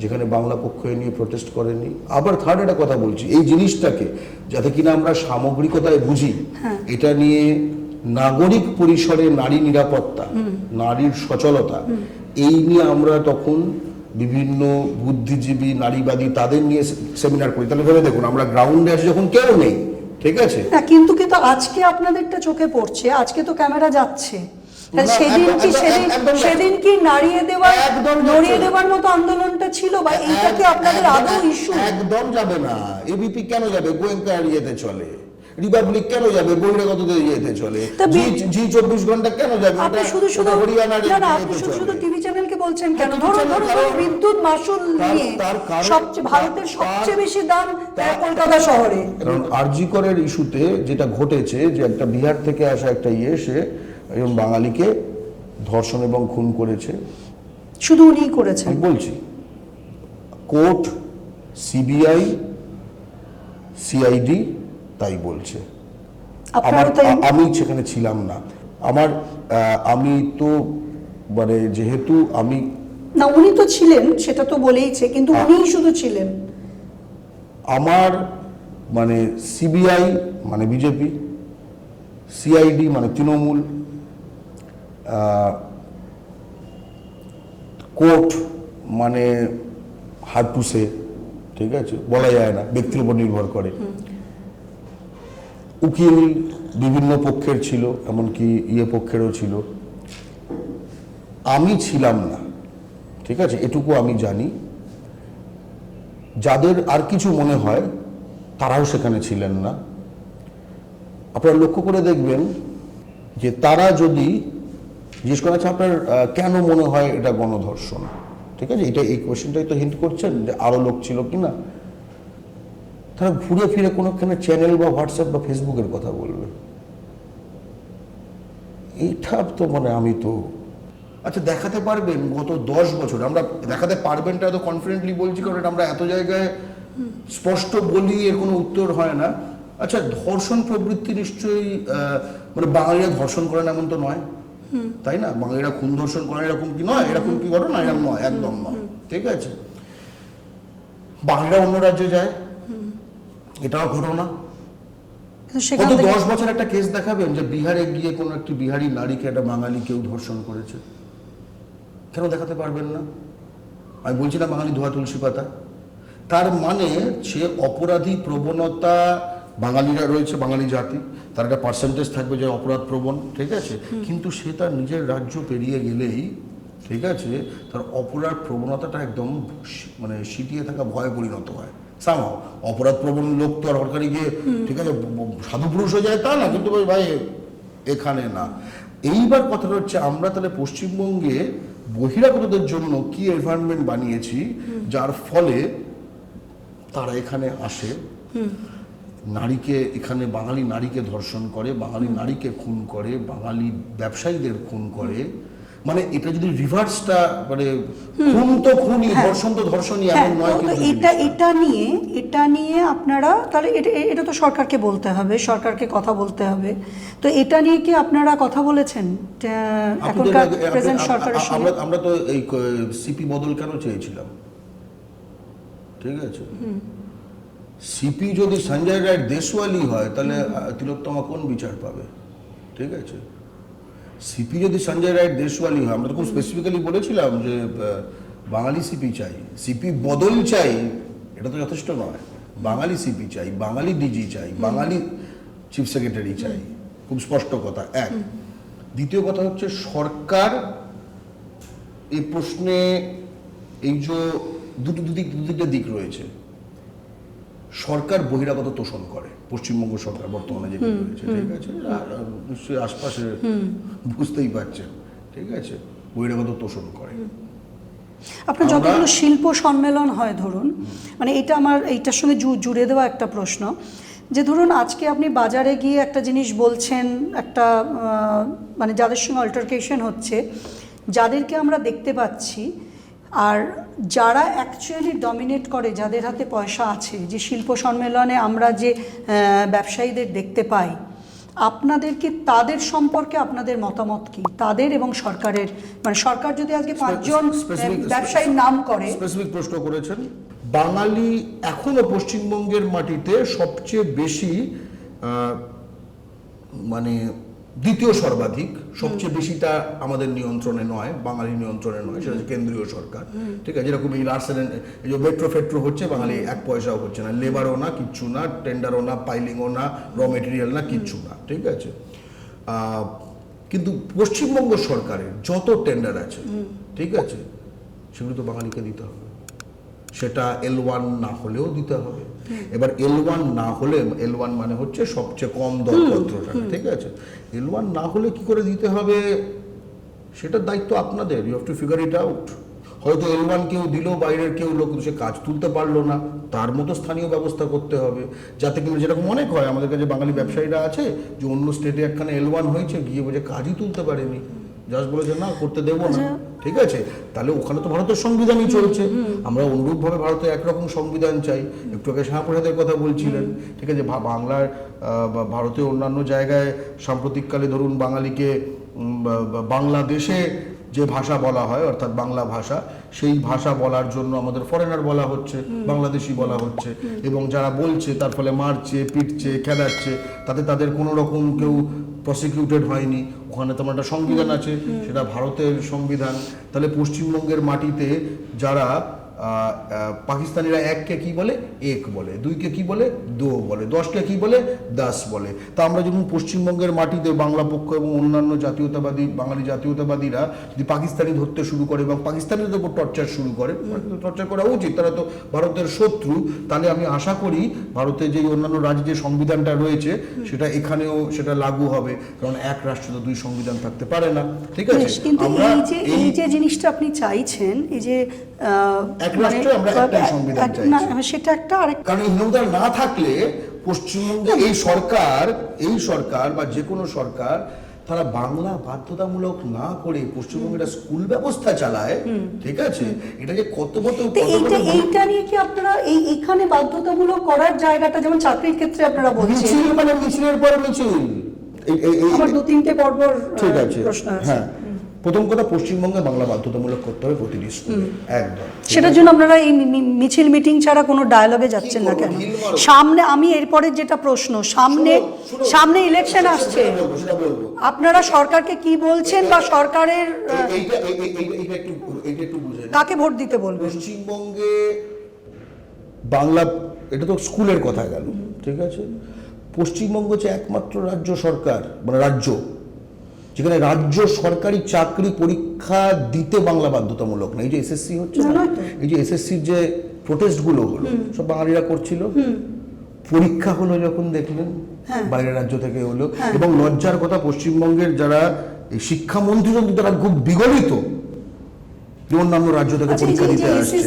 যেখানে বাংলা পক্ষ নিয়ে প্রোটেস্ট করেনি। আবার থার্ড একটা কথা বলছি, এই জিনিসটাকে যাতে কিনা আমরা সামগ্রিকতায় বুঝি, এটা নিয়ে নাগরিক পরিসরে নারী নিরাপত্তা, নারীর সচলতা, এই নিয়ে আমরা তখন বিভিন্ন বুদ্ধিজীবী, নারীবাদী তাদের নিয়ে সেমিনার করি। তাহলে ভেবে দেখুন, আমরা গ্রাউন্ডে আছি যখন কেউ নেই, ঠিক আছে না, কিন্তু আজকে আপনাদেরটা চোখে পড়ছে, আজকে তো ক্যামেরা যাচ্ছে, সেদিন কি নড়িয়ে দেওয়ার মতো আন্দোলনটা ছিল, বা এইটা কি আপনাদের আদৌ ইস্যু? একদম যাবে না। এবিপি কেন যাবে? গোয়েঙ্কার ইয়েতে চলে। রিপাবলিক কেন যাবে? বহিরাগতদের ইয়েতে চলে। জি 24 ঘন্টা কেন যাবে? আপনি শুধু টিভি চ্যানেলকে বলছেন কেন? ধরুন বিদ্যুৎ মাশুল নিয়ে সবচেয়ে ভারতের সবচেয়ে বেশি দাম কলকাতা শহরে। কারণ আরজি করের ইস্যুতে যেটা ঘটেছে, যে একটা বিহার থেকে আসা একটা সে এবং বাঙালিকে ধর্ষণ এবং খুন করেছে। শুধু উনিই করেছেন বলছি, কোর্ট, সিবিআই, সিআইডি তাই বলছে। আমি সেখানে ছিলাম না। আমি তো মানে যেহেতু আমি না, উনি তো ছিলেন, সেটা তো বলেইছে, কিন্তু উনিই শুধু ছিলেন। আমার মানে সিবিআই মানে বিজেপি, সিআইডি মানে তৃণমূল, কোর্ট মানে হার্ড টু সে, ঠিক আছে, বলা যায় না, ব্যক্তির উপর নির্ভর করে। উকিল বিভিন্ন পক্ষের ছিল, এমনকি পক্ষেরও ছিল। আমি ছিলাম না, ঠিক আছে, এটুকু আমি জানি। যাদের আর কিছু মনে হয় তারাও সেখানে ছিলেন না। আপনারা লক্ষ্য করে দেখবেন যে তারা যদি জিজ্ঞেস করা আছে আপনার কেন মনে হয় এটা গণধর্ষণ, ঠিক আছে, এটা এই কোয়েশ্চেনটাই তো হিন্ট করছেন যে আরো লোক ছিল কিনা, তারা ঘুরে ফিরে কোনোখানে চ্যানেল বা হোয়াটসঅ্যাপ বা ফেসবুকের কথা বলবে। এইটা তো মানে আমি তো আচ্ছা দেখাতে পারবেন গত 10 বছর, আমরা দেখাতে পারবেনটা এত কনফিডেন্টলি বলছি কারণ এটা আমরা এত জায়গায় স্পষ্ট বলি, এর কোনো উত্তর হয় না। আচ্ছা ধর্ষণ প্রবৃত্তি নিশ্চয়ই মানে বাঙালিরা ধর্ষণ করেন এমন তো নয়, তাই না? বাঙালিরা খুন ধর্ষণ করেন এরকম কি নয়, এরকম কি ঘটনা? এরকম নয়, একদম নয়, ঠিক আছে। বাঙালিরা অন্য রাজ্যে যায়, এটাও ঘটনা। গত 10 বছর একটা কেস দেখাবেন যে বিহারে গিয়ে কোনো একটি বিহারি নারীকে একটা বাঙালি কেউ ধর্ষণ করেছে? কেন দেখাতে পারবেন না? আমি বলছি না বাঙালি ধোয়া তুলসী পাতা, তার মানে সে অপরাধী প্রবণতা, বাঙালিরা রয়েছে, বাঙালি জাতি, তার একটা পার্সেন্টেজ থাকবে যে অপরাধ প্রবণ, ঠিক আছে, কিন্তু সে তার নিজের রাজ্য পেরিয়ে গেলেই, ঠিক আছে, তার অপরাধ প্রবণতাটা একদম মানে সিটিয়ে থাকা ভয়ে পরিণত হয়। সামাও অপরাধ প্রবণ লোক তো আর হরকারি গিয়ে, ঠিক আছে, সাধু পুরুষ হয়ে যায় তা না, কিন্তু ভাই এখানে না। এইবার কথাটা হচ্ছে আমরা তাহলে পশ্চিমবঙ্গে বহিরাগতদের জন্য কি এনভায়রনমেন্ট বানিয়েছি যার ফলে তারা এখানে আসে, নারীকে এখানে বাঙালি নারীকে ধর্ষণ করে, বাঙালি নারীকে খুন করে, বাঙালি ব্যবসায়ীদের খুন করে। মানে এটা যদি রিভার্সটা মানে খুন তো খুনই, ধর্ষণ তো ধর্ষণই, এমন নয়। কিন্তু এটা নিয়ে আপনারা তাহলে এটা তো সরকারকে বলতে হবে, সরকারকে কথা বলতে হবে। তো এটা নিয়ে কি আপনারা কথা বলেছেন এখনকার প্রেজেন্ট সরকারের সঙ্গে? আমরা তো এই সিপি বদল কেন চেয়েছিলাম, ঠিক আছে। সিপি যদি সঞ্জয় রায় দেশওয়ালি হয় তাহলে তিলোত্তমা কোন বিচার পাবে, ঠিক আছে। সিপি যদি সঞ্জয় রায় দেশওয়ালি হয়, আমরা তো খুব স্পেসিফিক্যালি বলেছিলাম যে বাঙালি সিপি চাই, সিপি বদল চাই, এটা তো যথেষ্ট নয়। বাঙালি সিপি চাই, বাঙালি ডিজি চাই, বাঙালি চিফ সেক্রেটারি চাই, খুব স্পষ্ট কথা এক। দ্বিতীয় কথা হচ্ছে সরকার এই প্রশ্নে এই যে দুদিকটা দিক রয়েছে। সরকার বহিরাগত তোষণ করে, পশ্চিমবঙ্গ সরকার বর্তমানে যেটা রয়েছে, ঠিক আছে, নিশ্চয়ই আশপাশে বুঝতেই পারছেন, ঠিক আছে, বহিরাগত তোষণ করে। আপনার যতগুলো শিল্প সম্মেলন হয় ধরুন, মানে এটা আমার এইটার সঙ্গে জুড়ে দেওয়া একটা প্রশ্ন, যে ধরুন আজকে আপনি বাজারে গিয়ে একটা জিনিস বলছেন, একটা মানে যাদের সঙ্গে অল্টারকেশন হচ্ছে, যাদেরকে আমরা দেখতে পাচ্ছি, আর যারা অ্যাকচুয়ালি ডমিনেট করে, যাদের হাতে পয়সা আছে, যে শিল্প সম্মেলনে আমরা যে ব্যবসায়ীদের দেখতে পাই, আপনাদেরকে তাদের সম্পর্কে আপনাদের মতামত কি, তাদের এবং সরকারের? মানে সরকার যদি আজকে 5 জন ব্যবসায়ীর নাম করে, স্পেসিফিক প্রশ্ন করেছেন, বাঙালি এখনো পশ্চিমবঙ্গের মাটিতে সবচেয়ে বেশি মানে দ্বিতীয় সর্বাধিক, সবচেয়ে বেশিটা আমাদের নিয়ন্ত্রণে নয়, বাঙালি নিয়ন্ত্রণে নয়, সেটা হচ্ছে কেন্দ্রীয় সরকার, ঠিক আছে। যেরকম এই আর্সেনাল, এই যে মেট্রো ফেট্রো হচ্ছে, বাঙালি এক পয়সাও হচ্ছে না, লেবারও না, কিচ্ছু না, টেন্ডারও না, পাইলিংও না, র মেটেরিয়াল না, কিচ্ছু না, ঠিক আছে। কিন্তু পশ্চিমবঙ্গ সরকারের যত টেন্ডার আছে, ঠিক আছে, সেগুলো তো বাঙালিকে দিতে হবে, সেটা L1 না হলেও দিতে হবে। এবার L1 না হলে, L1 মানে হচ্ছে সবচেয়ে কম দরপত্রটা, ঠিক আছে, L1 না হলে কি করে দিতে হবে সেটার দায়িত্ব আপনাদের, you have to figure it out. হয়তো L1 কেউ দিল, বাইরের কেউ লোক সে কাজ তুলতে পারলো না, তার মতো স্থানীয় ব্যবস্থা করতে হবে, যাতে কিন্তু যেরকম অনেক হয় আমাদের কাছে বাঙালি ব্যবসায়ীরা আছে যে অন্য স্টেটে একখানে L1 হয়েছে, গিয়ে বলে কাজই তুলতে পারেনি, জাস্ট বলেছে না করতে দেবো না, ঠিক আছে। তাহলে ওখানে তো ভারতের সংবিধানই চলছে, আমরা অনুরূপভাবে ভারতের একরকম সংবিধান চাই। একটু আগে শাহপ্রসাদের কথা বলছিলেন, ঠিক আছে, বাংলার ভারতের অন্যান্য জায়গায় সাম্প্রতিককালে ধরুন বাঙালিকে বাংলাদেশে যে ভাষা বলা হয়, অর্থাৎ বাংলা ভাষা, সেই ভাষা বলার জন্য আমাদের ফরেনার বলা হচ্ছে, বাংলাদেশি বলা হচ্ছে, এবং যারা বলছে তার ফলে মারছে, পিটছে, খেদাচ্ছে, তাতে তাদের কোনো রকম কেউ প্রসিকিউটেড হয়নি। ওখানে তো একটা সংবিধান আছে, সেটা ভারতের সংবিধান। তাহলে পশ্চিমবঙ্গের মাটিতে যারা পাকিস্তানিরা এককে কি বলে, এক বলে, দুইকে কি বলে, দো বলে, 10কে কি বলে, 10 বলে। তা আমরা যখন পশ্চিমবঙ্গের মাটিতে বাংলা পক্ষ এবং অন্যান্য জাতীয়তাবাদী বাঙালি জাতীয়তাবাদীরা যদি পাকিস্তানি ধরতে শুরু করে এবং পাকিস্তানিদের উপর টর্চার শুরু করে, টর্চার করা উচিত, তারা তো ভারতের শত্রু, তাহলে আমি আশা করি ভারতের যে অন্যান্য রাজ্যে সংবিধানটা রয়েছে সেটা এখানেও সেটা লাগু হবে, কারণ এক রাষ্ট্র তো দুই সংবিধান থাকতে পারে না, ঠিক আছে? কিন্তু এই যে জিনিসটা আপনি চাইছেন, এই যে এক রাষ্ট্রে আমরা একটাই সংবিধান চাইছি, সেটা একটা আরেক, কারণ এই সংবিধান না থাকলে পশ্চিমবঙ্গে এই সরকার বা যে কোনো সরকার তারা বাংলা বাধ্যতামূলক না করে পশ্চিমবঙ্গের স্কুল ব্যবস্থা চালায়, ঠিক আছে? এটা যে কত এইটা নিয়ে কি আপনারা এইখানে বাধ্যতামূলক করার জায়গাটা, যেমন চাকরির ক্ষেত্রে আপনারা বলছেন, মিছিল মানে মিছিলের পরে মিছিল, আমার 2-3টে পরপর ঠিক আছে, প্রশ্ন আছে। হ্যাঁ, প্রথম কথা পশ্চিমবঙ্গে বাংলা বাধ্যতামূলক করতে হবে প্রতিটি স্কুলে, একদম। সেটার জন্য আপনারা এই মিছিল মিটিং ছাড়া কোনো ডায়ালগে যাচ্ছেন না কেন? সামনে আমি এরপরে যেটা প্রশ্ন, সামনে ইলেকশন আসছে, আপনারা সরকারকে কি বলছেন বা সরকারের কাকে ভোট দিতে বলবেন? পশ্চিমবঙ্গে বাংলা, এটা তো স্কুলের কথা গেল, ঠিক আছে? পশ্চিমবঙ্গ হচ্ছে একমাত্র রাজ্য সরকার, মানে রাজ্য যেখানে রাজ্য সরকারি চাকরি পরীক্ষা দিতে বাংলা বাধ্যতামূলক না। এই যে এসএসসি হচ্ছে না, এই যে এসএসসির যে প্রোটেস্টগুলো হলো সব বাঙালিরা করছিল, পরীক্ষা হলো যখন দেখলেন বাইরের রাজ্য থেকে হলো, এবং লজ্জার কথা পশ্চিমবঙ্গের যারা এই শিক্ষামন্ত্রী তারা খুব বিগলিত যে অন্যান্য রাজ্য থেকে পরীক্ষা দিতে আসছে।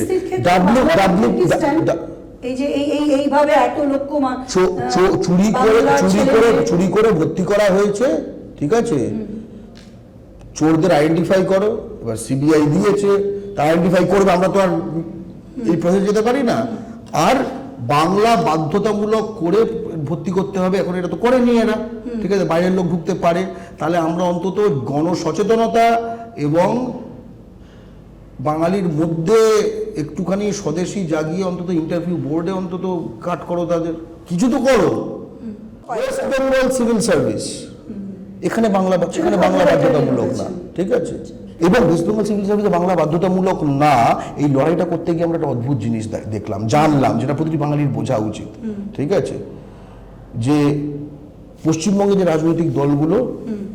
এই যে এইভাবে এত লক্ষ চুরি করে ভর্তি করা হয়েছে, ঠিক আছে? চোরদের আইডেন্টিফাই করো, এবার সিবিআই দিয়েছে, তা আইডেন্টিফাই করবে, আমরা তো আর এই প্রসেস যেতে পারি না। আর বাংলা বাধ্যতামূলক করে ভর্তি করতে হবে, এখন এটা তো করেনি এরা, ঠিক আছে? বাইরের লোক ঢুকতে পারে, তাহলে আমরা অন্তত গণসচেতনতা এবং বাঙালির মধ্যে একটুখানি স্বদেশী জাগিয়ে অন্তত ইন্টারভিউ বোর্ডে অন্তত কাট করো, তাদের কিছু তো করো। ওয়েস্ট বেঙ্গল সিভিল সার্ভিস, এখানে বাংলা বাধ্যতামূলক না, ঠিক আছে? এবং ওয়েস্ট বেঙ্গল সিভিল সার্ভিসে বাংলা বাধ্যতামূলক না, এই লড়াইটা করতে গিয়ে আমরা একটা অদ্ভুত জিনিস দেখলাম, জানলাম, যেটা প্রতিটি বাঙালির বোঝা উচিত, ঠিক আছে? যে পশ্চিমবঙ্গে যে রাজনৈতিক দলগুলো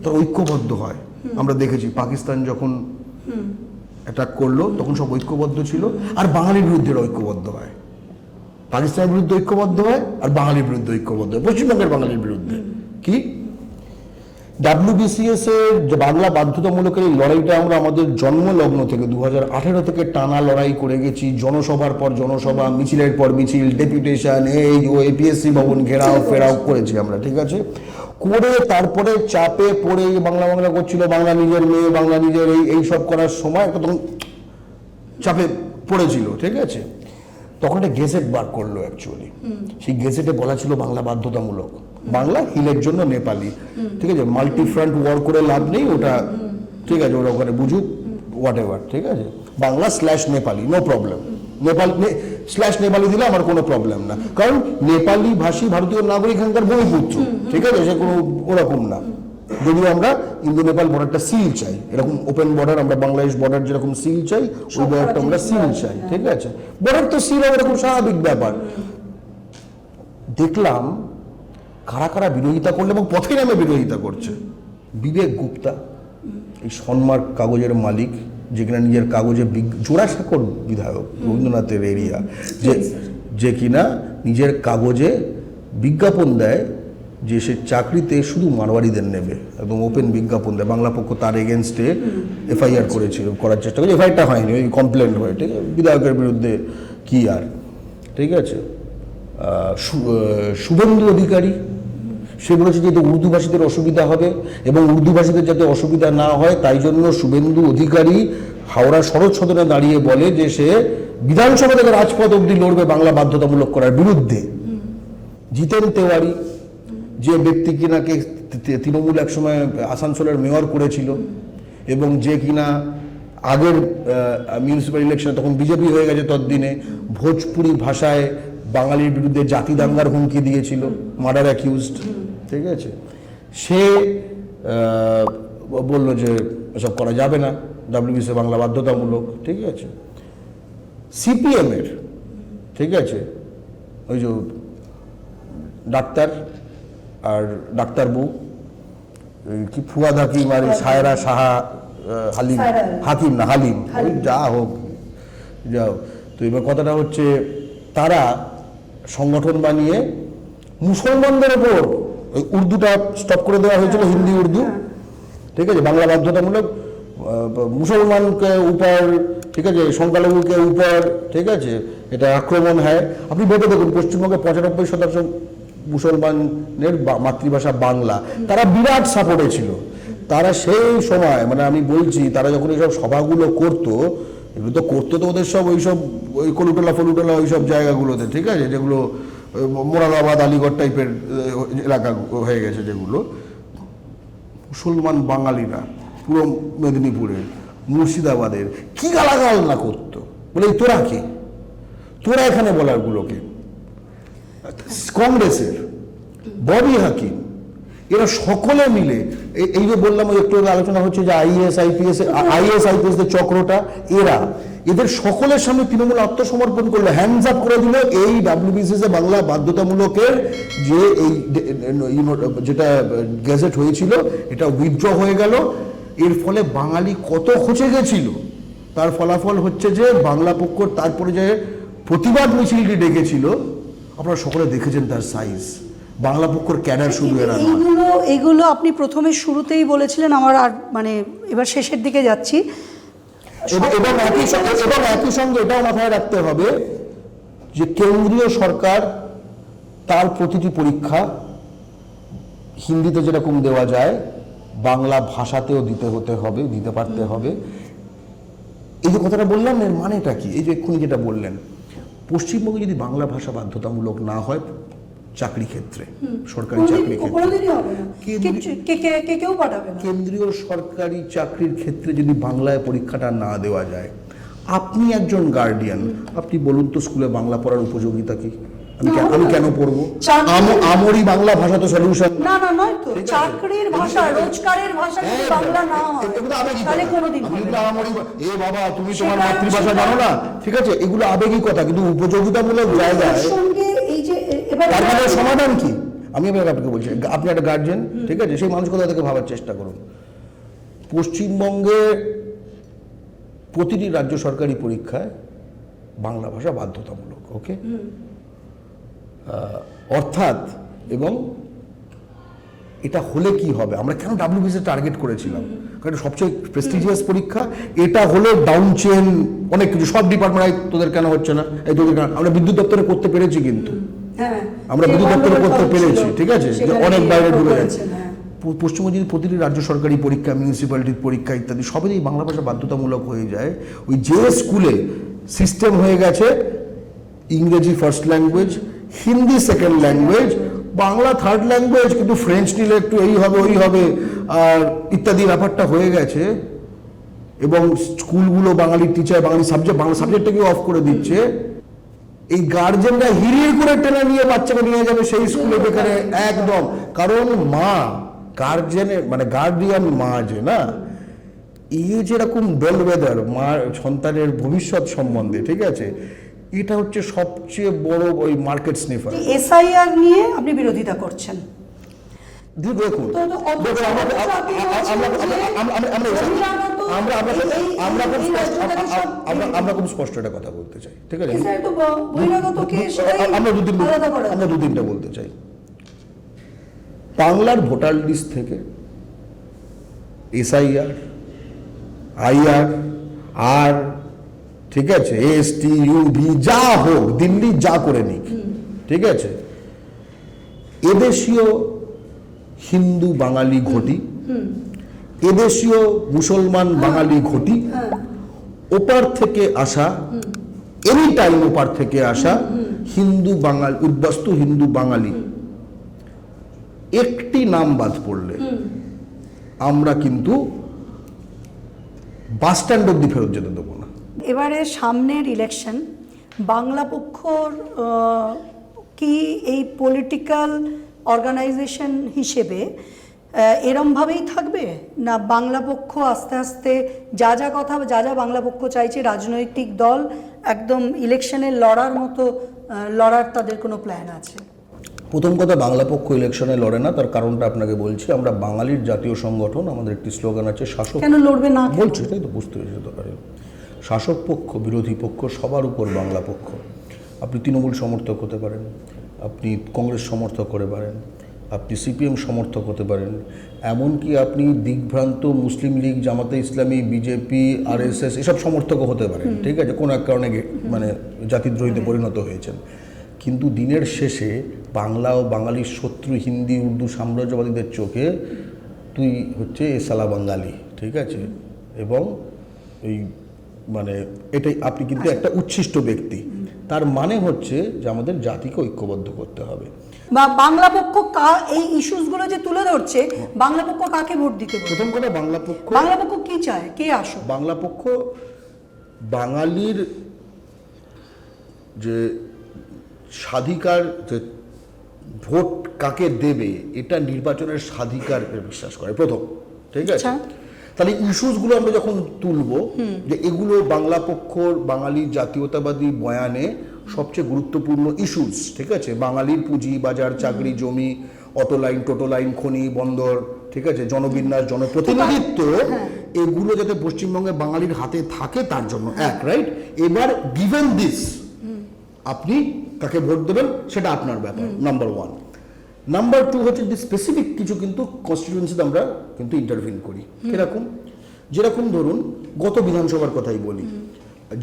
তারা ঐক্যবদ্ধ হয়, আমরা দেখেছি পাকিস্তান যখন অ্যাটাক করলো তখন সব ঐক্যবদ্ধ ছিল, আর বাঙালির বিরুদ্ধে ঐক্যবদ্ধ হয়, পাকিস্তানের বিরুদ্ধে ঐক্যবদ্ধ হয় আর বাঙালির বিরুদ্ধে ঐক্যবদ্ধ হয়, পশ্চিমবঙ্গের বাঙালির বিরুদ্ধে। কি WBCS এর যে বাংলা বাধ্যতামূলকের এই লড়াইটা আমরা আমাদের জন্মলগ্ন থেকে 2018 থেকে টানা লড়াই করে গেছি, জনসভার পর জনসভা, মিছিলের পর মিছিল, ডেপুটেশন, এই ও APSC ভবন ঘেরাও ফেরাও করেছি আমরা, ঠিক আছে? করে তারপরে চাপে পড়ে বাংলা করছিল, বাংলা নিজের মেয়ে, বাংলা নিজের এই সব করার সময় তখন চাপে পড়েছিল, ঠিক আছে? তখন একটা গেজেট বার করলো, অ্যাকচুয়ালি সেই গেজেটে বলা ছিল বাংলা বাধ্যতামূলক, বাংলা হিলের জন্য নেপালি, ঠিক আছে? মাল্টি ফ্রন্ট ওয়ার করে লাভ নেই, ওটা ঠিক আছে, ওরা ওখানে বুঝুক, হোয়াট এভার, ঠিক আছে? বাংলা /নেপালি, নো প্রবলেম, নেপালি দিলে আমার কোনো প্রবলেম না, কারণ নেপালি ভাষী ভারতীয় নাগরিক এখানকার ভূমিপুত্র, ঠিক আছে? সে কোনো ওরকম না। যদিও আমরা ইন্দো নেপাল বর্ডারটা সিল চাই, এরকম ওপেন বর্ডার, আমরা বাংলাদেশ বর্ডার যেরকম সিল চাই, ওই বর্ডারটা আমরা সিল চাই, ঠিক আছে? বর্ডার তো সিল হবে, এরকম স্বাভাবিক ব্যাপার। দেখলাম কারা কারা বিরোধিতা করলে এবং পথে নামে বিরোধিতা করছে। বিবেক গুপ্তা, এই সনমার্ক কাগজের মালিক, যেখানে নিজের কাগজে জোড়াসাঁকোর বিধায়ক, রবীন্দ্রনাথের এরিয়া, যে কিনা নিজের কাগজে বিজ্ঞাপন দেয় যে সে চাকরিতে শুধু মারওয়াড়িদের নেবে, একদম ওপেন বিজ্ঞাপন দেয়। বাংলা পক্ষ তার এগেনস্টে FIR করার চেষ্টা করেছে, FIR-টা হয়নি, ওই কমপ্লেন হয়, ঠিক আছে? বিধায়কের বিরুদ্ধে কি আর, ঠিক আছে? শুভেন্দু অধিকারী, সে বলেছে যে উর্দু ভাষীদের অসুবিধা হবে এবং উর্দু ভাষীদের যাতে অসুবিধা না হয় তাই জন্য শুভেন্দু অধিকারী হাওড়া শরৎ সদনে দাঁড়িয়ে বলে যে সে বিধানসভা থেকে রাজপথ অবধি লড়বে বাংলা বাধ্যতামূলক করার বিরুদ্ধে। জিতেন তেওয়ারি, যে ব্যক্তি কিনাকে তৃণমূল একসময় আসানসোলের মেয়র করেছিল এবং যে কিনা আগের মিউনিসিপ্যাল ইলেকশনে, তখন বিজেপি হয়ে গেছে ততদিনে, ভোজপুরি ভাষায় বাঙালির বিরুদ্ধে জাতি দাঙ্গার হুমকি দিয়েছিল, মার্ডার অ্যাকিউজড, ঠিক আছে? সে বলল যে এসব করা যাবে না, WBC বাংলা বাধ্যতামূলক, ঠিক আছে? সিপিএম এর, ঠিক আছে, ওই যে ডাক্তার আর ডাক্তার বউ কি ফুয়াদ হাকিম আর সায়রা সাহা হালিম, হাকিম না হালিম, ওই যা হোক যাও। তো এবার কথাটা হচ্ছে তারা সংগঠন বানিয়ে মুসলমানদের ওপর ওই উর্দুটা স্টপ করে দেওয়া হয়েছিল, হিন্দি উর্দু, ঠিক আছে, বাংলা বাধ্যতামূলক, মুসলমানকে উপর, ঠিক আছে, সংখ্যালঘুকে উপর, ঠিক আছে, এটা আক্রমণ হয়। আপনি ভেবে দেখুন পশ্চিমবঙ্গে 95% মুসলমানের মাতৃভাষা বাংলা, তারা বিরাট সাপোর্টে ছিল। তারা সেই সময় মানে আমি বলছি তারা যখন এইসব সভাগুলো করতো, এগুলো তো করতো তো ওদের সব ওইসব ওই কলুটোলা ফলুটোলা ওইসব জায়গাগুলোতে, ঠিক আছে, যেগুলো মোরাদাবাদ আলিগড় টাইপের এলাকা হয়ে গেছে, যেগুলো মুসলমান বাঙালিরা পুরো মেদিনীপুরের মুর্শিদাবাদের কি গালাগাল না করতো, বলে তোরা কে, তোরা এখানে বলারগুলোকে। কংগ্রেসের ববি হাকিম, এরা সকলে মিলে এই যে বললাম একটু আলোচনা হচ্ছে যে আইএএস আইপিএস এর চক্রটা, এদের সকলের সামনে তৃণমূল আত্মসমর্পণ করলো, হ্যান্ডস আপ করে দিল। এই ডাব্লিউবিসিএস বাংলা বাধ্যতামূলকের যে এই যেটা গেজেট হয়েছিল এটা উইথড্র হয়ে গেল। এর ফলে বাঙালি কত খচে গেছিল, তার ফলাফল হচ্ছে যে বাংলা পক্ষ তারপরে যে প্রতিবাদ মিছিলটি ডেকেছিল আপনারা সকলে দেখেছেন তার সাইজ। বাংলা পক্ষের ক্যাডার শুধু এরা না। এইগুলো আপনি প্রথমে শুরুতেই বলেছিলেন, আমার আর মানে এবার শেষের দিকে যাচ্ছি। এবং একই সঙ্গে এটাও মাথায় রাখতে হবে যে কেন্দ্রীয় সরকার তার প্রতিটি পরীক্ষা হিন্দিতে যেরকম দেওয়া যায় বাংলা ভাষাতেও দিতে পারতে হবে। এই যে কথাটা বললাম এর মানেটা কি? এই যে এক্ষুনি যেটা বললেন, পশ্চিমবঙ্গে যদি বাংলা ভাষা বাধ্যতামূলক না হয় চাকরি ক্ষেত্রে, সরকারি চাকরি কেন্দ্রীয় সরকারি চাকরির ক্ষেত্রে যদি বাংলায় পরীক্ষাটা না দেওয়া যায়, আপনি একজন গার্ডিয়ান, আপনি বলুন তো স্কুলে বাংলা পড়ার উপযোগিতা কি? আমি কেন পড়বো? আমারই বাংলা ভাষা তো সলিউশন না, নয় তো। চাকরির ভাষা, রোজগারের ভাষা যদি বাংলা না হয় তাহলে কোনোদিন হবে না। এ বাবা তুমি তোমার মাতৃভাষা জানো না, ঠিক আছে, এগুলো আবেগী কথা, কিন্তু উপযোগিতামূলক জায়গায় সঙ্গে এই যে এবার তার সমাধান কি? আমি আপনাকে বলছি, আপনি একটা গার্জেন, ঠিক আছে, সেই মানসিকতা থেকে ভাবার চেষ্টা করুন। পশ্চিমবঙ্গে প্রতিটি রাজ্য সরকারি পরীক্ষায় বাংলা ভাষা বাধ্যতামূলক, ওকে, অর্থাৎ, এবং এটা হলে কি হবে? আমরা কেন ডাব্লিউবিসি টার্গেট করেছিলাম? কারণ সবচেয়ে প্রেস্টিজিয়াস পরীক্ষা, এটা হলে ডাউন চেন অনেক কিছু, সব ডিপার্টমেন্ট তোদের কেন হচ্ছে না, এই তোদের কেন। আমরা বিদ্যুৎ দপ্তরে করতে পেরেছি, কিন্তু আমরা বিদ্যুৎ দপ্তরে করতে পেরেছি, ঠিক আছে, যে অনেক বাইরে ঢুকে যাচ্ছে। পশ্চিমবঙ্গে যদি প্রতিটি রাজ্য সরকারি পরীক্ষা, মিউনিসিপ্যালিটির পরীক্ষা ইত্যাদি সবেই বাংলা ভাষা বাধ্যতামূলক হয়ে যায়, ওই যে স্কুলে সিস্টেম হয়ে গেছে ইংরেজি first language, Hindi second language, Bangla third language, কিন্তু ফ্রেঞ্চ নিলে একটু এই হবে ওই হবে আর ইত্যাদি ব্যাপারটা হয়ে গেছে। এবং স্কুলগুলো বাঙালি টিচার, বাঙালি সাবজেক্ট, বাংলা সাবজেক্টটাকে অফ করে দিচ্ছে। এই গার্জেনরা হিরিয়ে করে টেনে নিয়ে বাচ্চাকে নিয়ে যাবে সেই স্কুলে যেখানে একদম, কারণ মা গার্জেনের মানে গার্ডিয়ান মা যে না, এই যেরকম বেলওয়েদার মা সন্তানের ভবিষ্যৎ সম্বন্ধে, ঠিক আছে, এটা হচ্ছে সবচেয়ে বড় ওই মার্কেট স্নিফার। এসআইআর নিয়ে আপনি বিরোধিতা করছেন। দেখুন, আমরা খুব স্পষ্ট একটা কথা বলতে চাই, ঠিক আছে, আমরা দু তিনটা বলতে চাই। বাংলার ভোটার লিস্ট থেকে এসআইআর, আইআর, আর, ঠিক আছে, এসটি, ইউভি যা হোক, দিল্লি যা করে নিক, ঠিক আছে, এদেশীয় হিন্দু বাঙালি ঘটি, এদেশীয় মুসলমান বাঙালি ঘটি, ওপার থেকে আসা, এনি টাইম ওপার থেকে আসা হিন্দু বাঙালি, উদ্বাস্তু হিন্দু বাঙালি, একটি নাম বাদ পড়লে আমরা কিন্তু বাস স্ট্যান্ড অব্দি ফেরত যেতে দেবো না। এবারে সামনের ইলেকশন, বাংলা পক্ষর কি এই পলিটিক্যাল অর্গানাইজেশন হিসেবে এরমভাবেই থাকবে, না বাংলা পক্ষ আস্তে আস্তে যা যা কথা যা বাংলা পক্ষ চাইছে, রাজনৈতিক দল একদম ইলেকশনে লড়ার মতো লড়ার তাদের কোনো প্ল্যান আছে? প্রথম কথা, বাংলা পক্ষ ইলেকশনে লড়ে না, তার কারণটা আপনাকে বলছি। আমরা বাঙালির জাতীয় সংগঠন, আমাদের একটি স্লোগান আছে, শাসক কেন লড়বে না? বলছি, এটাই তো বুঝতে যেতে পারে। শাসক পক্ষ, বিরোধী পক্ষ, সবার উপর বাংলা পক্ষ। আপনি তৃণমূল সমর্থক হতে পারেন, আপনি কংগ্রেস সমর্থক হতে পারেন, আপনি সিপিএম সমর্থক হতে পারেন, এমনকি আপনি দিগ্ভ্রান্ত মুসলিম লীগ, জামাতে ইসলামী, বিজেপি, আরএসএস এসব সমর্থকও হতে পারেন, ঠিক আছে, কোনো এক কারণে মানে জাতিদ্রোহীতে পরিণত হয়েছেন। কিন্তু দিনের শেষে বাংলা ও বাঙালির শত্রু হিন্দি উর্দু সাম্রাজ্যবাদীদের চোখে তুই হচ্ছে এ সালা বাঙালি, ঠিক আছে, এবং এই মানে এটাই আপনি কিন্তু একটা উচ্ছিষ্ট ব্যক্তি। তার মানে হচ্ছে যে আমাদের জাতিকে ঐক্যবদ্ধ করতে হবে। বা বাংলা পক্ষ এই ইস্যুসগুলো যে তুলে ধরছে, বাংলা পক্ষ কাকে ভোট দিতে বলছে? প্রথম কথা, বাংলা পক্ষ কি চায়, কে আসো? বাংলা পক্ষ বাঙালির যে স্বাধিকার, যে ভোট কাকে দেবে এটা নির্বাচনের স্বাধিকার বিশ্বাস করে প্রথম, ঠিক আছে। তাহলে ইস্যুসগুলো আমরা যখন তুলবো, যে এগুলো বাংলা পক্ষর বাঙালি জাতীয়তাবাদী বয়ানে সবচেয়ে গুরুত্বপূর্ণ ইস্যুস, ঠিক আছে, বাঙালির পুঁজি বাজার, চাকরি, জমি, অটো লাইন, টোটো লাইন, খনি, বন্দর, ঠিক আছে, জনবিন্যাস, জনপ্রতিনিধিত্ব, এগুলো যাতে পশ্চিমবঙ্গে বাঙালির হাতে থাকে তার জন্য এক, রাইট। এবার গিভেন দিস, আপনি কাকে ভোট দেবেন সেটা আপনার ব্যাপার, নাম্বার ওয়ান। নাম্বার টু হচ্ছে যে স্পেসিফিক কিছু কিন্তু কনস্টিটিউয়েন্সিতে আমরা কিন্তু ইন্টারভিন করি। কিরকম? যেরকম ধরুন গত বিধানসভার কথাই বলি,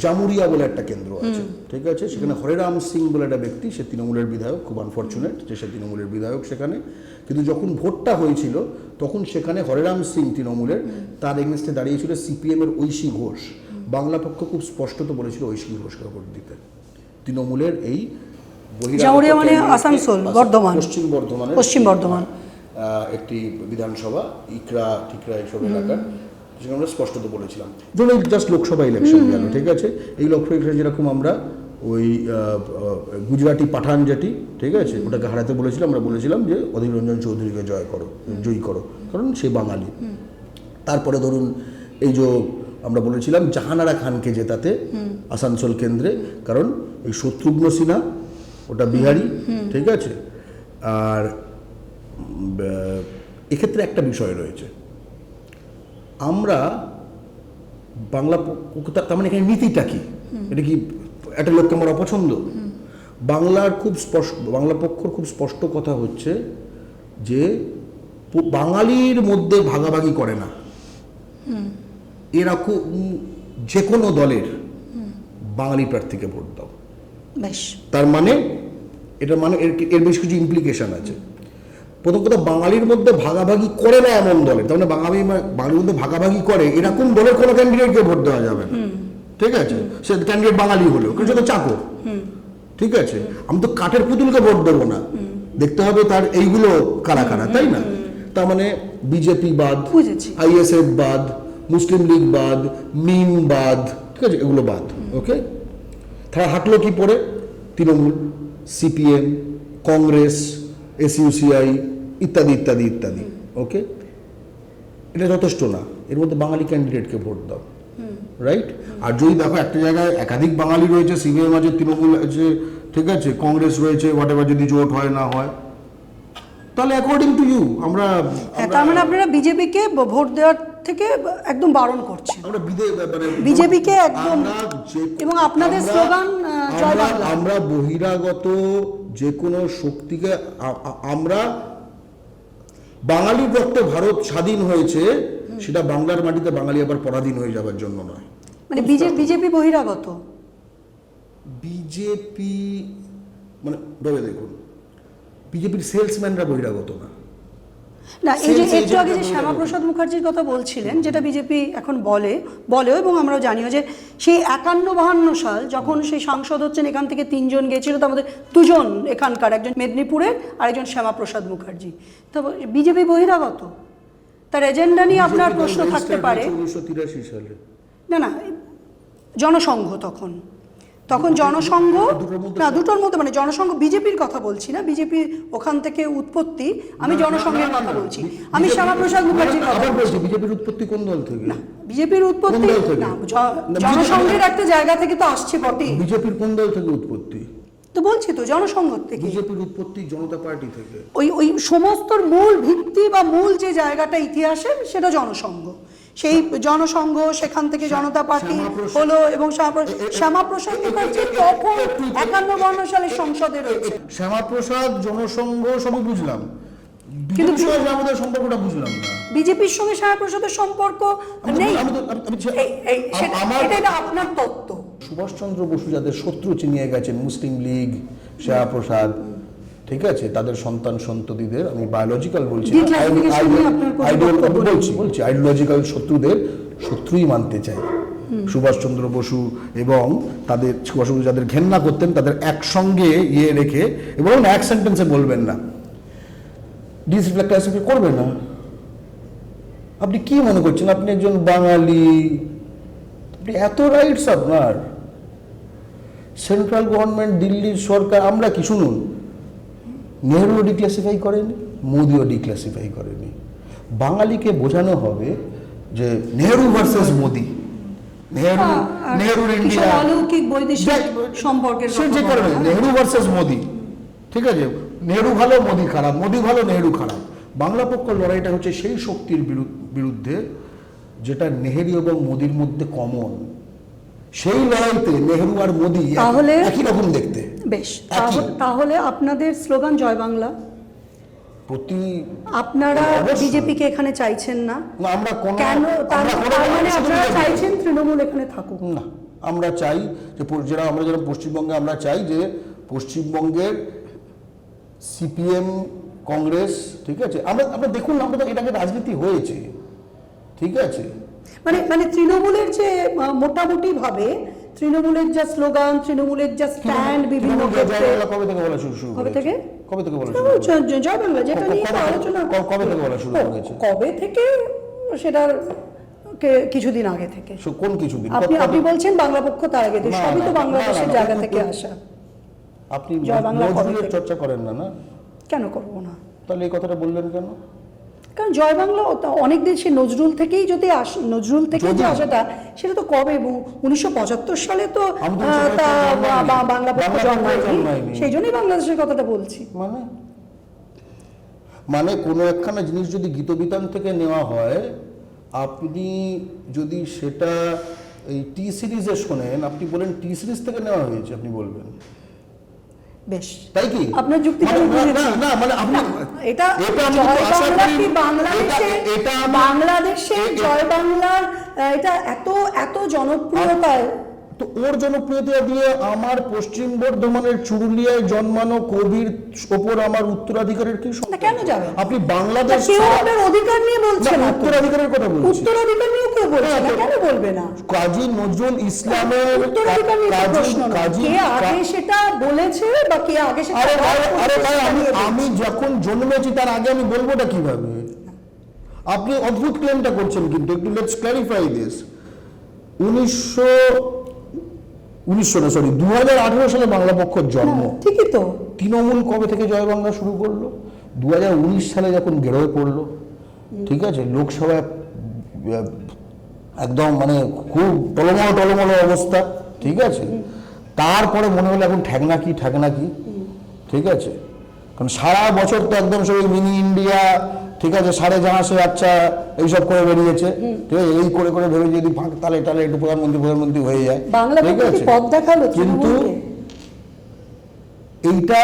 জামুরিয়া বলে একটা কেন্দ্র আছে, ঠিক আছে, সেখানে হরেরাম সিং বলে একটা ব্যক্তি, সে তৃণমূলের বিধায়ক, খুব আনফর্চুনেট যে সে তৃণমূলের বিধায়ক সেখানে। কিন্তু যখন ভোটটা হয়েছিল তখন সেখানে হরেরাম সিং তৃণমূলের, তার এগেনস্টে দাঁড়িয়েছিল সিপিএম এর ঐশী ঘোষ। বাংলা পক্ষ খুব স্পষ্টত বলেছিল ঐশী ঘোষকে ভোট দিতে। তৃণমূলের এই জামুরিয়া মানে আসানসোল, বর্ধমান, পশ্চিম বর্ধমান একটি বিধানসভা, ইকরা টিকরা এইসব এলাকার, সেখানে আমরা স্পষ্টত বলেছিলাম। ধরুন জাস্ট লোকসভা ইলেকশন গেল, ঠিক আছে, এই লোকসভা ইলেকশন যেরকম আমরা ওই গুজরাটি পাঠান যেটি, ঠিক আছে, ওটাকে হারাতে বলেছিলাম, আমরা বলেছিলাম যে অধীর রঞ্জন চৌধুরীকে জয়ী করো, কারণ সে বাঙালি। তারপরে ধরুন এই যে আমরা বলেছিলাম জাহানারা খানকে জেতাতে আসানসোল কেন্দ্রে, কারণ এই শত্রুঘ্ন সিনহা ওটা বিহারি, ঠিক আছে। আর এক্ষেত্রে একটা বিষয় রয়েছে, আমরা বাংলা তার মানে এখানে নীতিটা কি, এটা কি একটা লোককে আমার অপছন্দ? বাংলা পক্ষর খুব স্পষ্ট কথা হচ্ছে যে বাঙালির মধ্যে ভাগাভাগি করে না, এরকম যে কোনো দলের বাঙালি প্রার্থীকে ভোট দাও। তার মানে এটা মানে এর বেশ কিছু ইমপ্লিকেশন আছে। প্রথম কথা, বাঙালির মধ্যে ভাগাভাগি করে না এমন দলের, তার মানে বাঙালির মধ্যে ভাগাভাগি করে এরকম দলের কোনো ক্যান্ডিডেটকে ভোট দেওয়া যাবে না, ঠিক আছে, সে ক্যান্ডিডেট বাঙালি হলেও, কিন্তু সে তো চাকর, ঠিক আছে। আমি তো কাঠের পুতুলকে ভোট দেবো না, দেখতে হবে তার এইগুলো কারা কারা, তাই না? তার মানে বিজেপি বাদ, আইএসএফ বাদ, মুসলিম লীগ বাদ, মিম বাদ, ঠিক আছে, এগুলো বাদ, ওকে। তারা হাঁটলো কি পরে? তৃণমূল, সিপিএম, কংগ্রেস, এসইউসিআই ইত্যাদি ইত্যাদি ইত্যাদি, ওকে। এটা যথেষ্ট না, এর মধ্যে বাঙালি ক্যান্ডিডেটকে ভোট দাও, রাইট। আর যদি দেখো একটা জায়গায় একাধিক বাঙালি রয়েছে, সিপিএম আছে, তৃণমূল আছে, ঠিক আছে, কংগ্রেস রয়েছে, হোয়াটএভার, যদি জোট হয় না হয়, তাহলে অ্যাকর্ডিং টু ইউ আমরা তার মানে আপনারা বিজেপিকে ভোট দেওয়ার থেকে একদম বারণ করছেন? আমরা বিজেপিকে একদম, এবং আপনাদের স্লোগান জয় বাংলা। আমরা বহিরাগত যে কোনো শক্তিকে, আমরা বাঙালির রক্তে ভারত স্বাধীন হয়েছে, সেটা বাংলার মাটিতে বাঙালি আবার পরাধীন হয়ে যাওয়ার জন্য নয়। মানে বিজেপি বহিরাগত? বিজেপি মানে ভেবে দেখুন, বিজেপির সেলসম্যানরা বহিরাগত না। না, এই যে একটু আগে যে শ্যামাপ্রসাদ মুখার্জির কথা বলছিলেন, যেটা বিজেপি এখন বলেও, এবং আমরাও জানিও যে সেই 51-52 সাল যখন সেই সাংসদ হচ্ছেন, এখান থেকে 3 জন গিয়েছিল, তার মধ্যে 2 জন এখানকার, একজন মেদিনীপুরের আর একজন শ্যামাপ্রসাদ মুখার্জি। তো বিজেপি বহিরাগত? তার এজেন্ডা নিয়ে আপনার প্রশ্ন থাকতে পারে। 1983 সালে না, জনসংঘ তখন জনসংঘ দুটোর মধ্যে না, দুটোর মধ্যে মানে জনসংঘ বিজেপির কথা বলছি না, বিজেপির ওখান থেকে উৎপত্তি, আমি জনসংঘের কথা বলছি, আমি শ্যামাপ্রসাদ মুখার্জির কথা আবার বলছি। বলছি, বিজেপির উৎপত্তি কোন দল থেকে? না, বিজেপির উৎপত্তি কোন দল থেকে? না, না, জনসংঘের একটা জায়গা থেকে তো আসছে বটে, বিজেপির কোন দল থেকে উৎপত্তি? তো বলছি তো জনসংঘ থেকে। বিজেপির উৎপত্তি জনতা পার্টি থেকে। ওই সমস্তর মূল ভিত্তি বা মূল যে জায়গাটা ইতিহাসের, সেটা জনসংঘ। সেই জনসংঘ, সেখান থেকে জনতা পার্টি হলো, এবং শ্যামাপ্রসাদ মুখার্জি তখন 51 সালে সংসদে রয়েছে। শ্যামাপ্রসাদ, জনসংঘ সবই বুঝলাম, কিন্তু বিজেপির সঙ্গে আমাদের সম্পর্কটা বুঝলাম না। বিজেপির সঙ্গে শ্যামাপ্রসাদের সম্পর্ক নেই, এটা আপনার তত্ত্ব। সুভাষচন্দ্র বসু যাদের শত্রু চিনিয়ে গেছেন, মুসলিম লীগ, শ্যামাপ্রসাদ, ঠিক আছে, তাদের সন্তান সন্ততিদের, আমি বায়োলজিক্যাল বলছি বলছি আইডিওলজিক্যাল শত্রুদের শত্রুই মানতে চাই। সুভাষচন্দ্র বসু এবং তাদের সুভাষচন্দ্র যাদের ঘেন্না করতেন, তাদের একসঙ্গে রেখে, এবং এক সেন্টেন্সে বলবেন না, ডিসরিসপেক্ট করবে না। আপনি কি মনে করছেন আপনি একজন বাঙালি, আপনি এত রাইটস আপনার? সেন্ট্রাল গভর্নমেন্ট, দিল্লির সরকার, আমরা কি শুনুন, নেহরুও ডিক্লাসিফাই করেনি, মোদিও ডিক্লাসিফাই করেনি। বাঙালিকে বোঝানো হবে যে নেহরু ভার্সেস মোদি, নেহরুর ইন্ডিয়া, অলৌকিক বৈদেশিক সম্পর্কের সে যে করবে, নেহরু ভার্সেস মোদি, ঠিক আছে, নেহরু ভালো মোদি খারাপ, মোদি ভালো নেহরু খারাপ। বাংলা পক্ষ লড়াইটা হচ্ছে সেই শক্তির বিরুদ্ধে যেটা নেহরু এবং মোদির মধ্যে কমন। সেই লড়াইতে নেহরু আর মোদি একই রকম দেখতে। বেশ, তাহলে আপনাদের স্লোগান জয় বাংলা। আপনারা বিজেপিকে এখানে চাইছেন না, আমরা কেন? তার মানে আপনারা চাইছেন তৃণমূল এখানে থাকুক না? আমরা চাই যে আমরা যেরকম পশ্চিমবঙ্গে আমরা চাই যে পশ্চিমবঙ্গের সিপিএম, কংগ্রেস, ঠিক আছে, আমরা দেখুন, আমরা তো এটাকে রাজনীতি হয়েছে, ঠিক আছে, মানে তৃণমূলের যে মোটামুটি ভাবে তৃণমূলের যা স্লোগান, তৃণমূলের যা স্ট্যান্ড বিভিন্ন ক্ষেত্রে, কবে থেকে বলা শুরু কবে থেকে বলা জয় বাংলা, যেটা নিয়ে আলোচনা কবে থেকে বলা শুরু হয়েছে? কবে থেকে সেটা কিছুদিন আগে থেকে। কোন কিছুদিন? আপনি বলছেন বাংলা পক্ষ তার আগে, সবই তো বাংলাদেশের জায়গা থেকে আসা। আপনি নজরুলের চর্চা করেন না? না, কেন করবো না? তাহলে এই কথাটা বললেন কেন? কারণ জয় বাংলা অনেকদিন সে নজরুল থেকেই যদি আসে, নজরুল থেকে যে আসাটা, সেটা তো কবে 1975 সালে তো বাংলা পক্ষ জন্মায়নি, সেই জন্যই বাংলাদেশের কথাটা বলছি। মানে কোনো একখানা জিনিস যদি গীতবিতান থেকে নেওয়া হয়, আপনি যদি সেটা এই টি সিরিজে শোনেন, আপনি বলেন টি সিরিজ থেকে নেওয়া হয়েছে, আপনি বলবেন বেশ, তাই কি? আপনার যুক্তি না, মানে আপনি এটা বাংলাদেশে জয় বাংলার এটা এত জনপ্রিয়তায়, তো ওর জনপ্রিয়তা দিয়ে আমার পশ্চিম বর্ধমানের চুরুলিয়ায় জন্মানো কবির ওপর আমার উত্তরাধিকারের কি সম্পর্ক? কেন যাবে? আপনি বাংলাদেশ অধিকার নিয়ে বলছেন, উত্তরাধিকারের কথা বলছেন, উত্তরাধিকার নিয়ে কেউ বলছে না, কেন বলবে না? কাজী নজরুল ইসলামের উত্তরাধিকার নিয়ে প্রশ্ন না, কে আগে সেটা বলেছে বা কে আগে সেটা, আরে ভাই, আমি যখন জন্মেছি তার আগে আমি বলবোটা কিভাবে? আপনি অদ্ভুত ক্লেমটা করছেন, কিন্তু একটু লেটস ক্ল্যারিফাই দিস। 2018 সালে বাংলা পক্ষের জন্ম, ঠিকই তো। তৃণমূল কবে থেকে জয় বাংলা শুরু করলো? 2019 সালে যখন গেরোয় পড়লো, ঠিক আছে, লোকসভায় একদম মানে খুব টলমলো অবস্থা, ঠিক আছে, তারপরে মনে হলো এখন ঠেকনা কি, ঠিক আছে, কারণ সারা বছর তো একদম সব মিনি ইন্ডিয়া, ঠিক আছে, সাড়ে জাহাজে আচ্ছা এইসব করে বেরিয়েছে, ঠিক আছে, এই করে ভেবে যদি তালে একটু প্রধানমন্ত্রী হয়ে যায়, ঠিক আছে, কিন্তু এইটা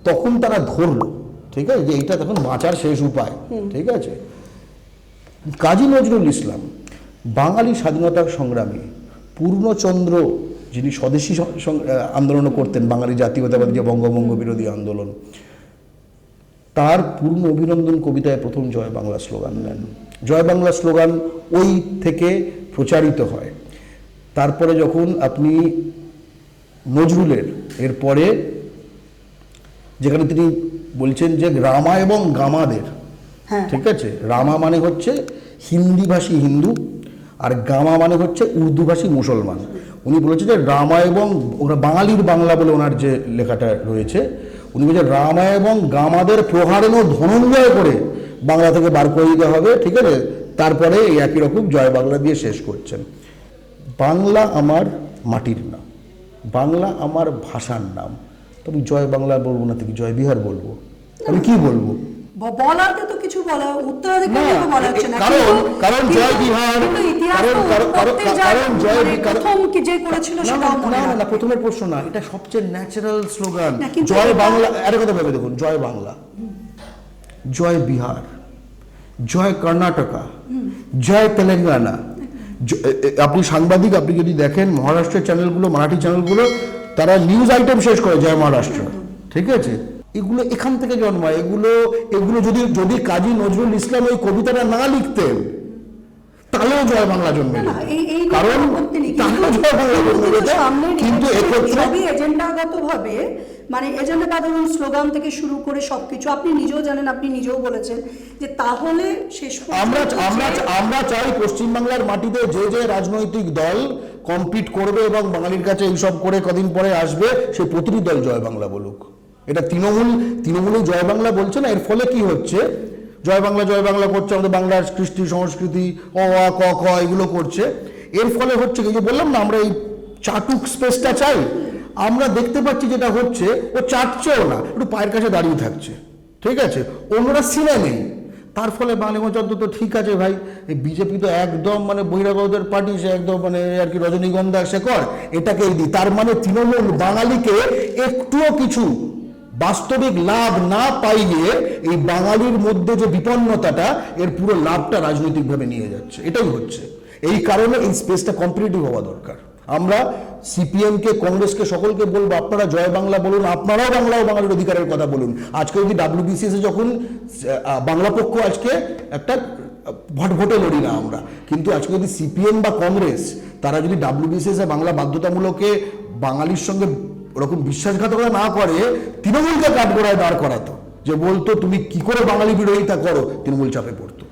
তখন তারা ধরলো, ঠিক আছে, যে এইটা তখন বাঁচার শেষ উপায়, ঠিক আছে। কাজী নজরুল ইসলাম বাঙালি স্বাধীনতার সংগ্রামী, পূর্ণচন্দ্র যিনি স্বদেশী আন্দোলন করতেন, বাঙালি জাতীয়তাবাদী যে বঙ্গভঙ্গ বিরোধী আন্দোলন, তার পূর্ণ অভিনন্দন কবিতায় প্রথম জয় বাংলা স্লোগান নেন। জয় বাংলা স্লোগান ওই থেকে প্রচারিত হয়। তারপরে যখন আপনি নজরুলের এরপরে যেখানে তিনি বলছেন যে রামা এবং গামাদের, ঠিক আছে, রামা মানে হচ্ছে হিন্দিভাষী হিন্দু, আর গামা মানে হচ্ছে উর্দুভাষী মুসলমান। উনি বলেছে যে রামা এবং ওরা বাঙালির বাংলা বলে ওনার যে লেখাটা রয়েছে, উনি বলছেন রামা এবং গামাদের প্রহারেণ ধনঞ্জয় করে বাংলা থেকে বার করে দিতে হবে, ঠিক আছে, তারপরে এই একই রকম জয় বাংলা দিয়ে শেষ করছেন। বাংলা আমার মাটির নাম, বাংলা আমার ভাষার নাম, তবে জয় বাংলা বলবো না, থেকে জয় বিহার বলবো, আমি কি বলবো? বলাতে তো কিছু বলা উত্তরাধিকারী তো বলা হচ্ছে না, কারণ জয় বিহার, কারণ জয় প্রথম কি যে করেছিল সেটা না, প্রথমের প্রশ্ন না, এটা সবচেয়ে ন্যাচারাল স্লোগান। জয় বাংলা, একটা কথা ভেবে দেখুন, জয় বাংলা, জয় বিহার, জয় কর্ণাটকা, জয় তেলেঙ্গানা। আপনি সাংবাদিক, আপনি যদি দেখেন মহারাষ্ট্রের চ্যানেলগুলো, মারাঠি চ্যানেলগুলো, তারা নিউজ আইটেম শেষ করে জয় মহারাষ্ট্র, ঠিক আছে, এগুলো এখান থেকে জন্মায়। এগুলো যদি কাজী নজরুল ইসলাম ওই কবিতাটা না লিখতেন তাহলেও জয় বাংলা জন্মে যেত, কারণ কিন্তু এজেন্ডাগতভাবে মানে এজেন্ডা ধরুন স্লোগান থেকে শুরু করে সবকিছু আপনি নিজেও জানেন, আপনি নিজেও বলেছেন যে তাহলে শেষ আমরা চাই পশ্চিমবাংলার মাটিতে যে যে রাজনৈতিক দল কম্পিট করবে এবং বাঙালির কাছে এইসব করে কদিন পরে আসবে, সে প্রতিটি দল জয় বাংলা বলুক। এটা তৃণমূলই জয় বাংলা বলছে না। এর ফলে কি হচ্ছে, জয় বাংলা করছে, আমাদের বাংলার কৃষ্টি সংস্কৃতি অ আ ক খ এগুলো করছে। এর ফলে হচ্ছে কি, যে বললাম না, আমরা এই চাটুক স্পেসটা চাই। আমরা দেখতে পাচ্ছি যেটা হচ্ছে, ও চাটছেও না, একটু পায়ের কাছে দাঁড়িয়ে থাকছে, ঠিক আছে, অন্যরা সিনে নেই। তার ফলে বাঙালি মঞ্চ তো ঠিক আছে ভাই, এই বিজেপি তো একদম মানে বহিরাগতদের পার্টি, সে একদম মানে আর কি রজনীগন্ধা সে কর, এটাকেই দিই। তার মানে তৃণমূল বাঙালিকে একটুও কিছু বাস্তবিক লাভ না পাইয়ে এই বাঙালির মধ্যে যে বিপন্নতাটা, এর পুরো লাভটা রাজনৈতিকভাবে নিয়ে যাচ্ছে। এটাই হচ্ছে। এই কারণে এই স্পেসটা কম্পিটিটিভ হওয়া দরকার। আমরা সিপিএমকে, কংগ্রেসকে, সকলকে বলবো, আপনারা জয় বাংলা বলুন, আপনারাও বাংলা ও বাঙালির অধিকারের কথা বলুন। আজকে যদি ডাব্লিউবিসিএসে যখন বাংলা পক্ষ আজকে একটা ভোটে লড়ি না আমরা, কিন্তু আজকে যদি সিপিএম বা কংগ্রেস তারা যদি ডাব্লিউবিসিএসে বাংলা বাধ্যতামূলকে বাঙালির সঙ্গে ওরকম বিশ্বাসঘাতকতা না করে, তৃণমূলকে কাঠগড়ায় দাঁড় করাতো, যে বলতো তুমি কি করে বাঙালি বিরোধিতা করো, তৃণমূল চাপে পড়তো।